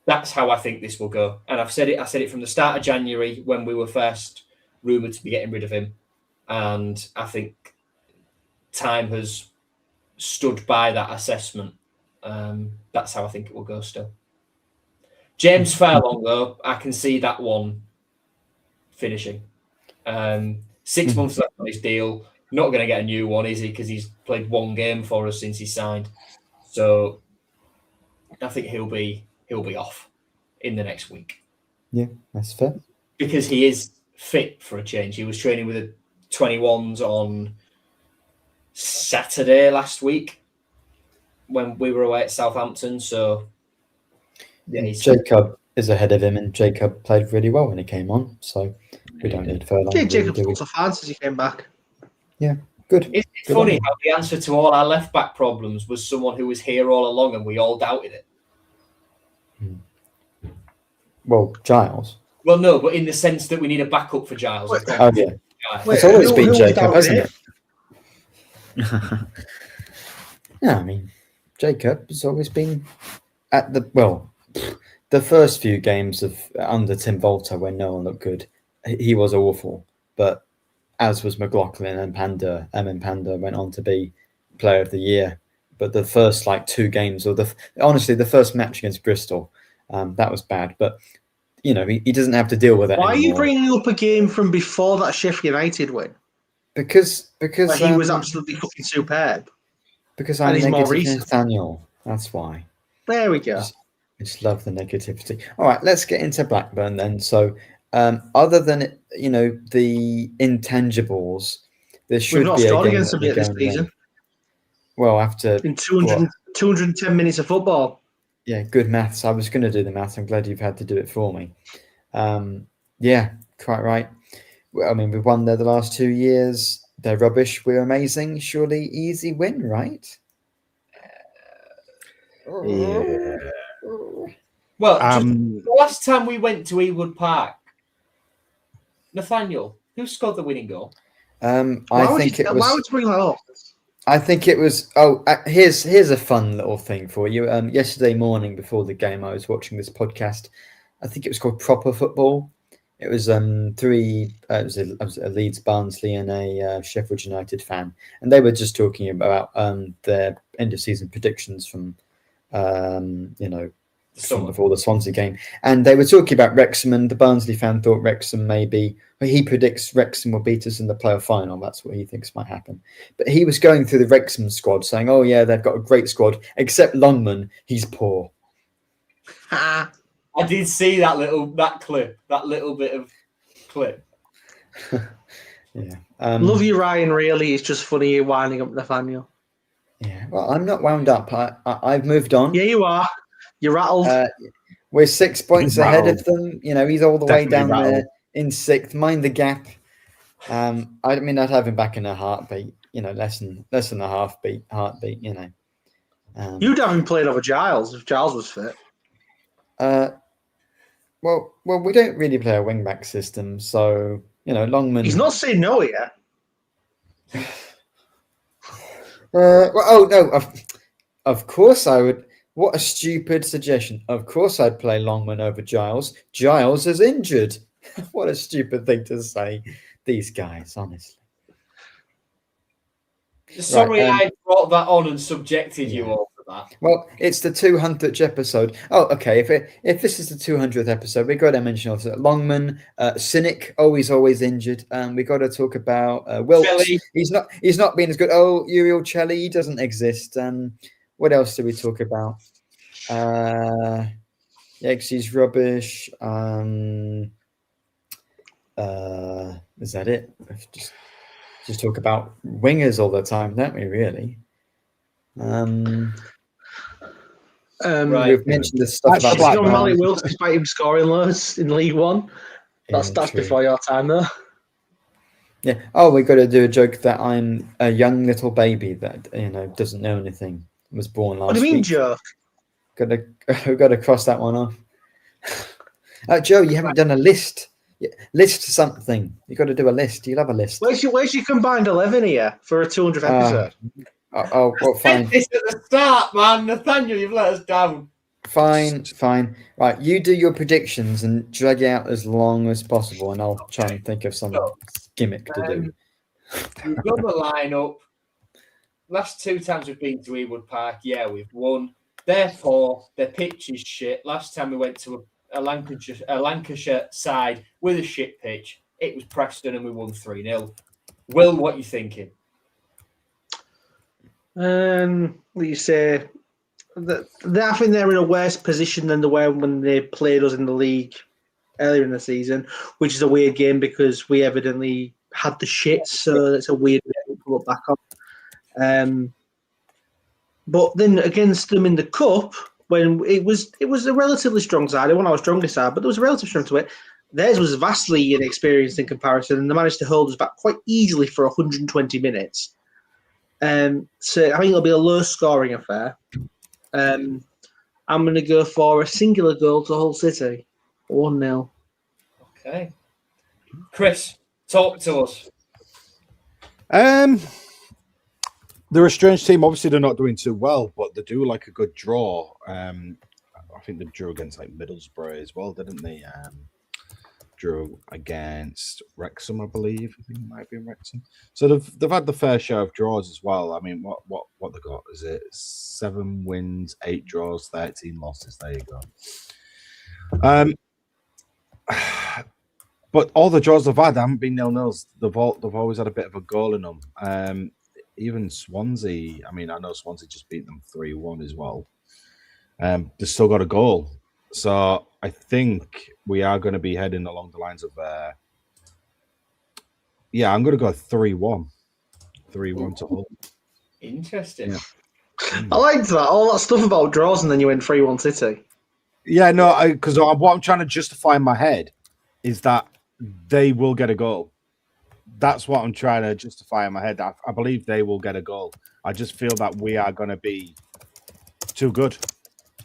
C: That's how I think this will go. And I said it from the start of January when we were first rumoured to be getting rid of him. And I think time has stood by that assessment. That's how I think it will go still. James Furlong, though, I can see that one finishing. 6 months left on his deal. Not going to get a new one, is he? Because he's played one game for us since he signed. So I think he'll be off in the next week.
B: Yeah, that's fair.
C: Because he is fit for a change. He was training with the 21s on Saturday last week when we were away at Southampton. So
B: yeah, Jacob is ahead of him, and Jacob played really well when he came on. So we don't need Furlong.
A: Yeah, Jacob's lots of fans since he came back.
B: Yeah, good.
C: It's
B: good
C: funny how the answer to all our left back problems was someone who was here all along, and we all doubted it.
B: Well, Giles.
C: Well, no, but in the sense that we need a backup for Giles.
B: Oh yeah, it's always been Jacob, hasn't it? Yeah, I mean, Jacob has always been at the first few games of under Tim Volta when no one looked good. He was awful, but as was McLaughlin and Panda. Panda went on to be Player of the Year. But the first 2 games, or honestly, the first match against Bristol, that was bad. But he doesn't have to deal with it.
A: Why
B: anymore.
A: are you bringing up a game from before that Sheffield United win?
B: Because
A: he was absolutely fucking superb.
B: Because I'm negative Nathaniel. That's why.
A: There we go.
B: I just love the negativity. All right, let's get into Blackburn then. So, other than the intangibles, there should
A: We've
B: be
A: not
B: a
A: scored
B: game
A: against them yet this season.
B: Well, after
A: in 210 minutes of football.
B: Yeah, good maths. I was going to do the maths. I'm glad you've had to do it for me. Yeah, quite right. I mean, we've won there the last 2 years. They're rubbish. We're amazing. Surely easy win, right?
D: Yeah.
C: Well, the last time we went to Ewood Park, Nathaniel, who scored the winning goal?
A: Why would you bring that up?
B: I think it was. Oh, here's a fun little thing for you. Yesterday morning before the game, I was watching this podcast. I think it was called Proper Football. It was three. It was a Leeds, Barnsley, and a Sheffield United fan, and they were just talking about their end of season predictions from before the Swansea game, and they were talking about Wrexham, and the Barnsley fan thought Wrexham he predicts Wrexham will beat us in the playoff final. That's what he thinks might happen. But he was going through the Wrexham squad saying, oh yeah, they've got a great squad, except Longman, he's poor.
C: I did see that little bit of clip.
B: Yeah.
A: Love you, Ryan, really. It's just funny you winding up Nathaniel.
B: Yeah, well, I'm not wound up. I've moved on.
A: Yeah, you are. You're rattled.
B: We're 6 points ahead of them. He's all the way down there in 6th. Mind the gap. I mean, I'd have him back in a heartbeat. Less than a heartbeat. You'd
A: have him played over Giles if Giles was fit.
B: Well, we don't really play a wing-back system, so Longman.
A: He's not saying no yet.
B: Oh no! Of course I would. What a stupid suggestion. Of course I'd play Longman over Giles. Giles is injured. What a stupid thing to say. These guys, honestly.
C: Sorry, I brought that on and subjected you all to that.
B: Well, it's the 200th episode. Oh, okay. If this is the 200th episode, we got to mention also Longman, Cynic, he's always injured. We got to talk about Wilkes. Chelly. He's not been as good. Oh, Uriel Chelly, he doesn't exist. What else do we talk about? He's rubbish. Is that it? Just talk about wingers all the time, don't we? Really?
C: Right.
B: We've mentioned this stuff about
A: Blackburn. Malik Wilkes, despite him scoring loads in League One. That's before your time, though.
B: Yeah. Oh, we got to do a joke that I'm a young little baby that doesn't know anything. Was born last
A: What do you mean,
B: week.
A: joke?
B: Got to cross that one off. Joe, you haven't done a list. List something. You got to do a list. You'll have a list.
A: Where's your combined 11 here for a 200th episode?
B: Well, fine.
C: This at the start, man. Nathaniel, you've let us down.
B: Fine. Right, you do your predictions and drag it out as long as possible, and I'll try and think of some gimmick to do.
C: We've done the lineup. Last 2 times we've been to Ewood Park, we've won. Therefore, the pitch is shit. Last time we went to a Lancashire side with a shit pitch, it was Preston and we won 3-0. Will, what are you thinking?
A: What you say? I think they're in a worse position than they were when they played us in the league earlier in the season, which is a weird game because we evidently had the shits, so that's a weird game to look back on. But then against them in the cup, when it was a relatively strong side, it wasn't our strongest side, but there was a relative strength to it. Theirs was vastly inexperienced in comparison, and they managed to hold us back quite easily for 120 minutes. So I think it'll be a low-scoring affair. I'm going to go for a singular goal to Hull City, 1-0.
C: Okay, Chris, talk to us.
D: They're a strange team. Obviously, they're not doing too well, but they do like a good draw. I think they drew against like Middlesbrough as well, didn't they? Drew against Wrexham, I believe. I think it might have been Wrexham. So they've had the fair share of draws as well. I mean, what they got? Is it 7 wins, 8 draws, 13 losses? There you go. But all the draws they've had haven't been 0-0s. They've always had a bit of a goal in them. Even Swansea, I mean, I know Swansea just beat them 3-1 as well. They've still got a goal. So I think we are going to be heading along the lines of, I'm going to go 3-1. 3-1 to Hull.
C: Interesting.
A: Yeah. I liked that. All that stuff about draws and then you went 3-1 City.
D: Yeah, no, because what I'm trying to justify in my head is that they will get a goal. That's what I'm trying to justify in my head. I believe they will get a goal. I just feel that we are going to be too good.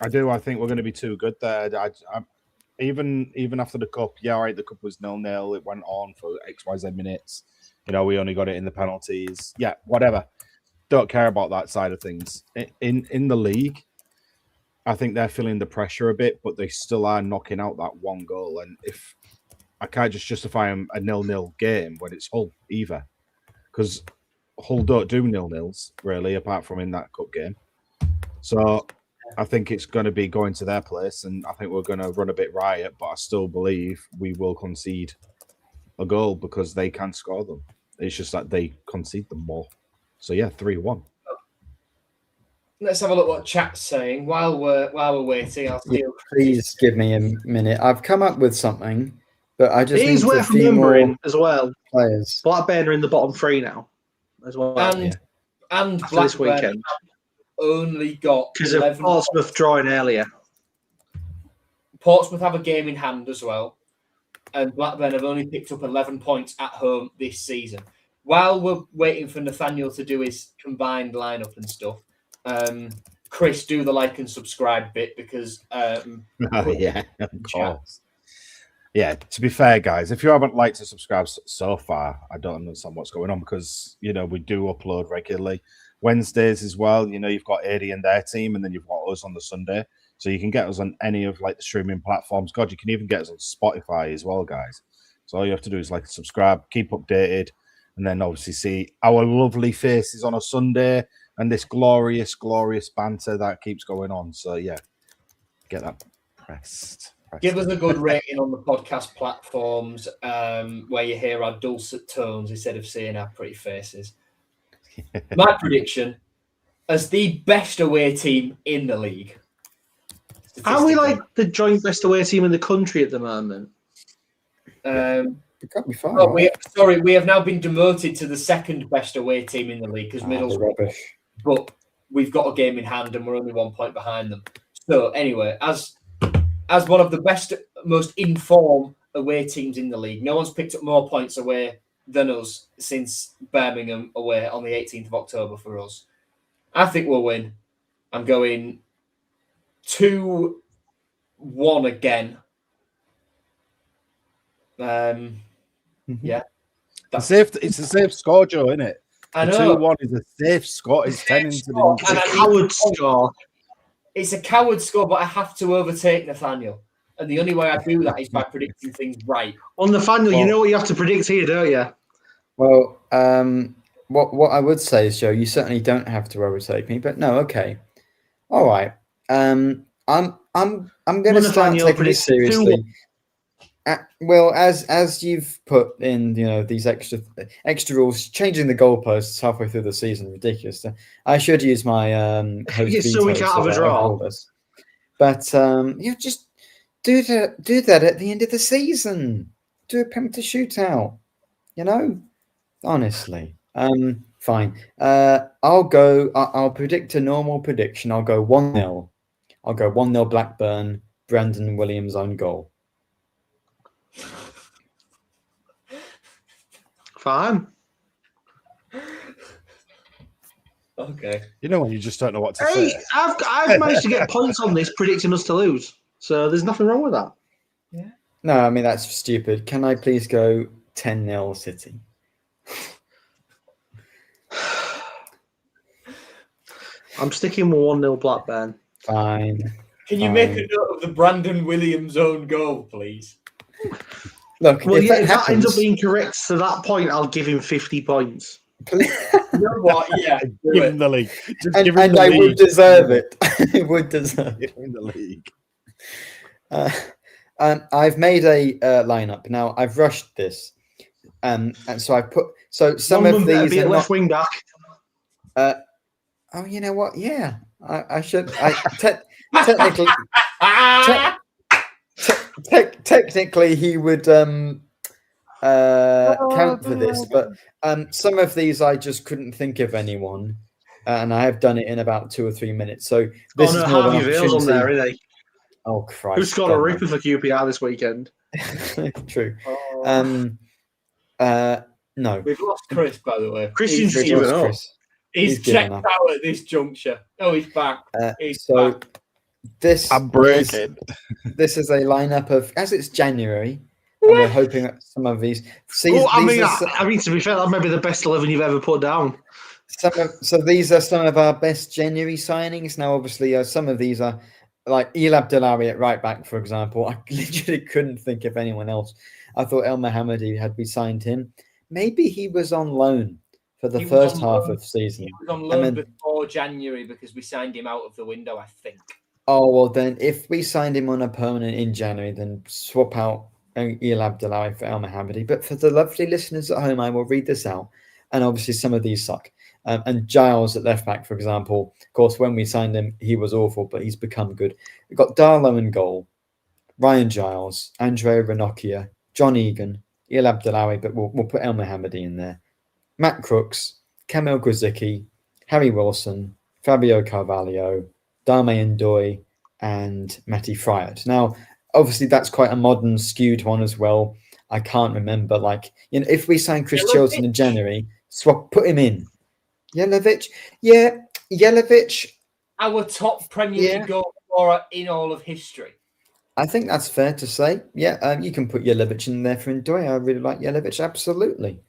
D: I do. I think we're going to be too good there. Even after the cup, all right, the cup was 0-0. It went on for XYZ minutes. We only got it in the penalties. Yeah, whatever. Don't care about that side of things. In the league, I think they're feeling the pressure a bit, but they still are knocking out that one goal. And if I can't just justify a 0-0 game when it's Hull either, because Hull don't do 0-0s really, apart from in that cup game. So I think it's going to be going to their place, and I think we're going to run a bit riot, but I still believe we will concede a goal because they can score them. It's just that they concede them more. So 3-1.
C: Let's have a look what chat's saying while we're waiting.
B: Please give me a minute. I've come up with something, but I just need
A: worth
B: a few
A: remembering
B: more
A: as well.
B: Players.
A: Blackburn are in the bottom 3 now, as well.
C: And
A: after this weekend,
C: only got
A: because of Portsmouth drawing earlier.
C: Portsmouth have a game in hand as well, and Blackburn have only picked up 11 points at home this season. While we're waiting for Nathaniel to do his combined lineup and stuff, Chris, do the like and subscribe bit because of
D: course. Yeah, to be fair, guys, if you haven't liked and subscribed so far, I don't understand what's going on because we do upload regularly. Wednesdays as well, you've got AD and their team, and then you've got us on the Sunday. So you can get us on any of the streaming platforms. God, you can even get us on Spotify as well, guys. So all you have to do is subscribe, keep updated, and then obviously see our lovely faces on a Sunday and this glorious, glorious banter that keeps going on. So get that pressed.
C: Give us a good rating on the podcast platforms where you hear our dulcet tones instead of seeing our pretty faces. My prediction, as the best away team in the league.
A: Are we the joint best away team in the country at the moment?
B: It can't be far.
C: We have now been demoted to the second best away team in the league because Middlesbrough. But we've got a game in hand and we're only 1 point behind them. So anyway, as one of the best, most informed away teams in the league, no one's picked up more points away than us since Birmingham away on the 18th of October for us. I think we'll win. I'm going 2-1 again. Yeah.
D: It's a safe score, Joe, isn't it?
C: I know.
D: 2-1 is a safe score. It's 10 into the...
A: It's a coward score.
C: It's a coward score, but I have to overtake Nathaniel. And the only way I do that is by predicting things right.
A: Well, Nathaniel, you know what you have to predict here, don't you?
B: Well, what I would say is, Joe, you certainly don't have to overtake me, but no, okay. All right. I'm going to start taking this seriously. Well, as you've put in, these extra rules, changing the goalposts halfway through the season, ridiculous. I should use my host
A: so we can't have a draw.
B: But you just do that at the end of the season. Do a penalty shootout. Honestly. Fine. I'll predict a normal prediction. I'll go 1-0. I'll go 1-0 Blackburn. Brandon Williams own goal.
A: Fine.
C: Okay.
D: When you just don't know what to say.
A: I've managed to get points on this predicting us to lose. So there's nothing wrong with that.
C: Yeah.
B: No, I mean, that's stupid. Can I please go 10-0 City?
A: I'm sticking with 1-0 Blackburn.
B: Fine.
C: Can you make a note of the Brandon Williams own goal, please?
B: Look,
A: well, if that ends up being correct to that point, I'll give him 50 points.
C: You know what? Yeah,
D: give him the league.
B: And I would deserve it. I would deserve it.
D: Give him the league.
B: I've made a lineup now. I've rushed this, and so I put some of these
A: be
B: are
A: left wing back.
B: Oh, you know what? Yeah, I should. Technically. Technically, he would count for this, but some of these I just couldn't think of anyone, and I have done it in about 2 or 3 minutes. So this is more
A: Harvey Vale's on there, isn't he?
B: Oh Christ!
A: Who's got a ripper for QPR this weekend?
B: True. No,
C: we've lost Chris, by the way.
A: Christian's giving up.
C: He's checked out at this juncture. Oh, he's back. He's back.
D: I'm breaking.
B: This is a lineup of, as it's January, and we're hoping that some of these.
A: I mean, to be fair, that might be the best 11 you've ever put down.
B: So these are some of our best January signings. Now, obviously, some of these are like Elab Delari at right back, for example. I literally couldn't think of anyone else. I thought El Mohammadi had we signed him. Maybe he was on loan for the first half of the season.
C: He was on loan before January because we signed him out of the window, I think.
B: Oh, well, then if we signed him on a permanent in January, then swap out Elab Delari for El Mohammadi. But for the lovely listeners at home, I will read this out. And obviously, some of these suck. And Giles at left back, for example. Of course, when we signed him, he was awful, but he's become good. We've got Darlow in goal, Ryan Giles, Andrea Ranocchia, John Egan, Elab Delari, but we'll put El Mohammadi in there. Matt Crooks, Kamil Grzycki, Harry Wilson, Fabio Carvalho, Dame Ndoye, and Matty Fryatt. Now, obviously, that's quite a modern, skewed one as well. I can't remember. If we sign Chris Chilton in January, put him in. Jelavic. Yeah, Jelavic.
C: Our top Premier League goal scorer in all of history.
B: I think that's fair to say. Yeah, you can put Jelavic in there for Ndoye. I really like Jelavic, absolutely.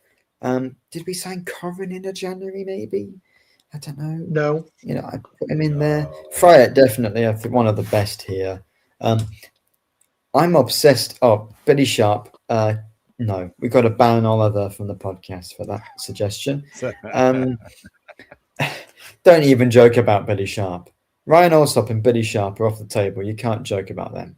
B: Did we sign Corin in January, maybe? I don't know.
A: No.
B: I put him in there. Fryatt, definitely, I think one of the best here. I'm obsessed. Oh, Billy Sharp. No, we've got to ban Oliver from the podcast for that suggestion. Don't even joke about Billy Sharp. Ryan Alsop and Billy Sharp are off the table. You can't joke about them.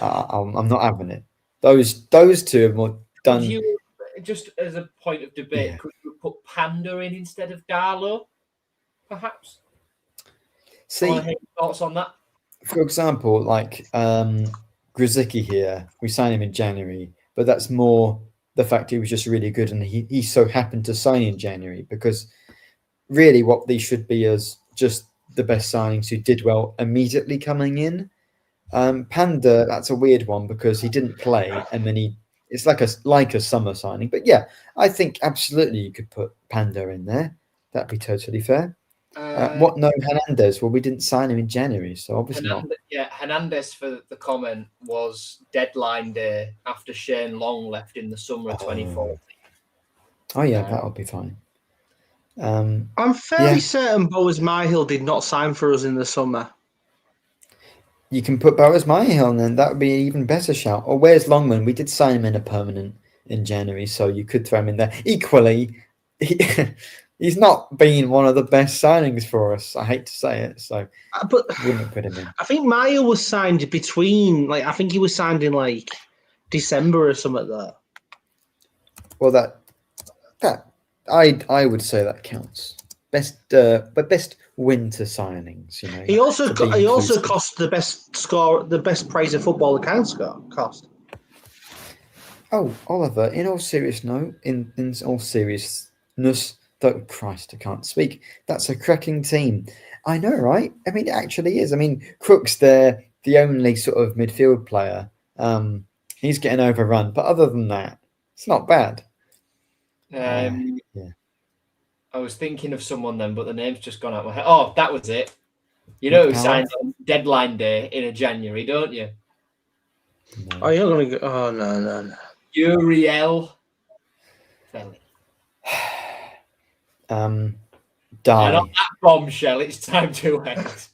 B: I'm not having it. Those two have more done.
C: Could you, just as a point of debate, could you put Panda in instead of Darlow, perhaps?
B: See,
C: thoughts on that?
B: For example, Grzycki here, we signed him in January, but that's more the fact he was just really good, and he so happened to sign in January, because really what these should be is just the best signings who did well immediately coming in. Panda, that's a weird one because he didn't play and then he it's like a summer signing. But yeah, I think absolutely you could put Panda in there. That'd be totally fair. What? No, Hernandez. Well, we didn't sign him in January, so obviously not.
C: Yeah, Hernandez for the comment was deadline day after Shane Long left in the summer of 2014.
B: Oh yeah, that'll be fine.
A: I'm fairly certain Boas Myhill did not sign for us in the summer.
B: You can put Boas Myhill in, then that would be an even better shout. Or where's Longman? We did sign him in a permanent in January, so you could throw him in there. Equally, he's not been one of the best signings for us. I hate to say it, so
A: but
B: wouldn't put him in. I
A: think Myhill was signed between, I think he was signed in December or something like that.
B: Well, that I would say that counts. Best winter signings, you know.
A: He also cost the best prize of football accounts cost.
B: Oh, Oliver, in all seriousness, Christ, I can't speak. That's a cracking team. I know, right? I mean, it actually is. I mean, Crook's the only sort of midfield player. He's getting overrun, but other than that, it's not bad.
C: Yeah. I was thinking of someone then, but the name's just gone out my head. Oh, that was it. You know who signed on deadline day in January, don't you?
A: No. Oh, you're going to go... Oh, no.
C: Uriel.
B: Die.
C: And on that bombshell, it's time to end.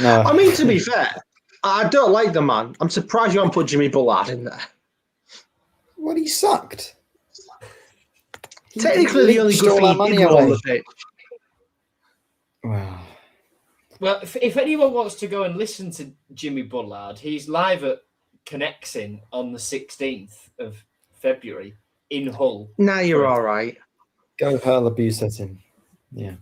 B: No.
A: I mean, to be fair, I don't like the man. I'm surprised you haven't put Jimmy Bullard in there.
B: Well, he sucked.
A: Technically, the only good thing he did on the pitch.
B: Wow.
C: Well, if anyone wants to go and listen to Jimmy Bullard, he's live at Connexin on the 16th of February in Hull.
A: Now you're all right.
B: Go hurl abuse at him. Yeah.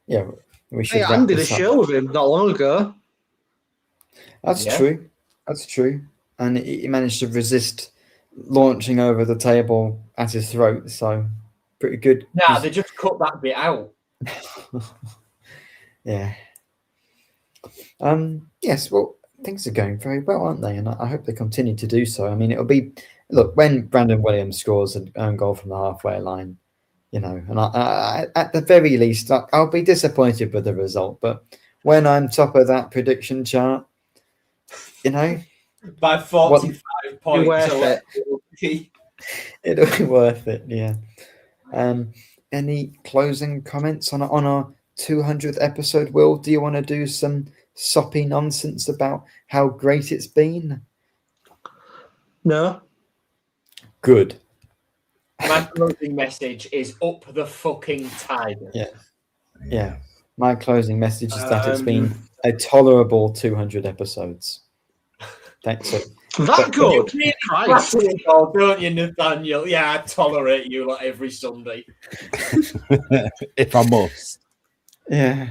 B: Yeah, we should.
A: I did a show with him not long ago.
B: That's true. That's true. And he managed to resist launching over the table at his throat, so pretty good.
C: Nah, they just cut that bit out.
B: Yeah. Yes, well, things are going very well, aren't they? And I hope they continue to do so. I mean, it'll be... Look, when Brandon Williams scores an own goal from the halfway line, you know, and I at the very least, I'll be disappointed with the result. But when I'm top of that prediction chart, you know...
C: By 45 points.
A: Worth it.
B: It'll be worth it, yeah. Any closing comments on our 200th episode, Will? Do you want to do some soppy nonsense about how great it's been?
A: No.
B: Good.
C: My closing message is up the fucking tiger.
B: Yeah. My closing message is that it's been a tolerable 200 episodes. Thanks.
A: That good?
C: Christ. Don't you, Nathaniel? Yeah, I tolerate you like every Sunday.
D: If I must.
B: Yeah.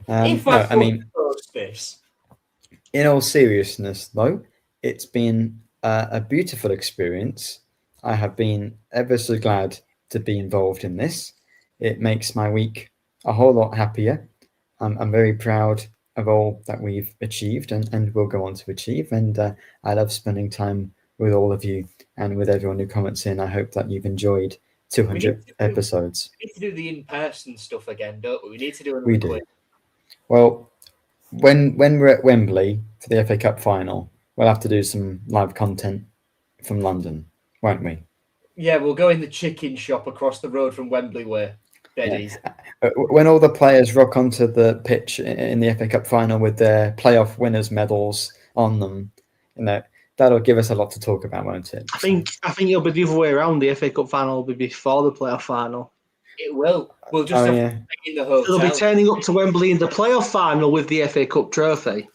C: I mean, this.
B: In all seriousness, though, it's been a beautiful experience. I have been ever so glad to be involved in this. It makes my week a whole lot happier. I'm very proud of all that we've achieved and will go on to achieve. And I love spending time with all of you and with everyone who comments in. I hope that you've enjoyed 200 episodes.
C: We need to do the in-person stuff again, don't we? We need to do another
B: We do.
C: quiz.
B: Well, when we're at Wembley for the FA Cup final, we'll have to do some live content from London, won't we?
C: Yeah, we'll go in the chicken shop across the road from Wembley Way. Beddies.
B: Yeah. When all the players rock onto the pitch in the FA Cup final with their playoff winners' medals on them, you know, that'll give us a lot to talk about, won't it?
A: I think it'll be the other way around. The FA Cup final will be before the playoff final.
C: It will. We'll just have to stay in the hotel.
A: They'll be turning up to Wembley in the playoff final with the FA Cup trophy.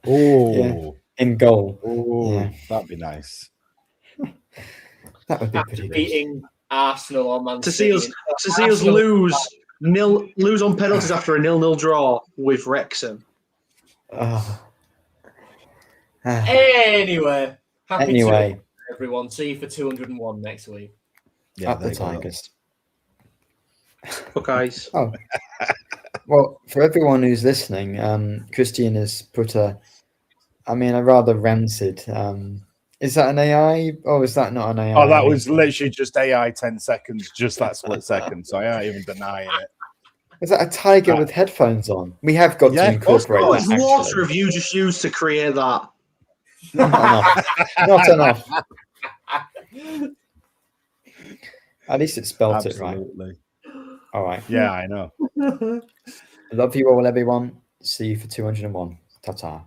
B: Oh, in goal.
D: Oh, that'd be nice.
B: That would be pretty
C: beating Arsenal or Man
A: City. To see us lose on penalties after a 0-0 draw with Wrexham.
C: Anyway, happy
B: to
C: everyone. See you for 201 next week.
B: Yeah, up the Tigers.
A: guys.
B: Oh, well, for everyone who's listening, Christian has put a I mean, a rather rancid. Is that an AI or is that not an AI?
D: Oh, that was literally just AI 10 seconds, just that split second. So I ain't even denying it.
B: Is that a tiger with headphones on? We have got to
D: Yeah, of course
B: incorporate
A: How
B: that.
A: much water
B: Actually.
A: have you just used to create that?
B: Not enough. Not enough. At least it spelt it right.
D: Absolutely.
B: All right.
D: Yeah, I know.
B: Love you all, everyone. See you for 201. Ta-ta.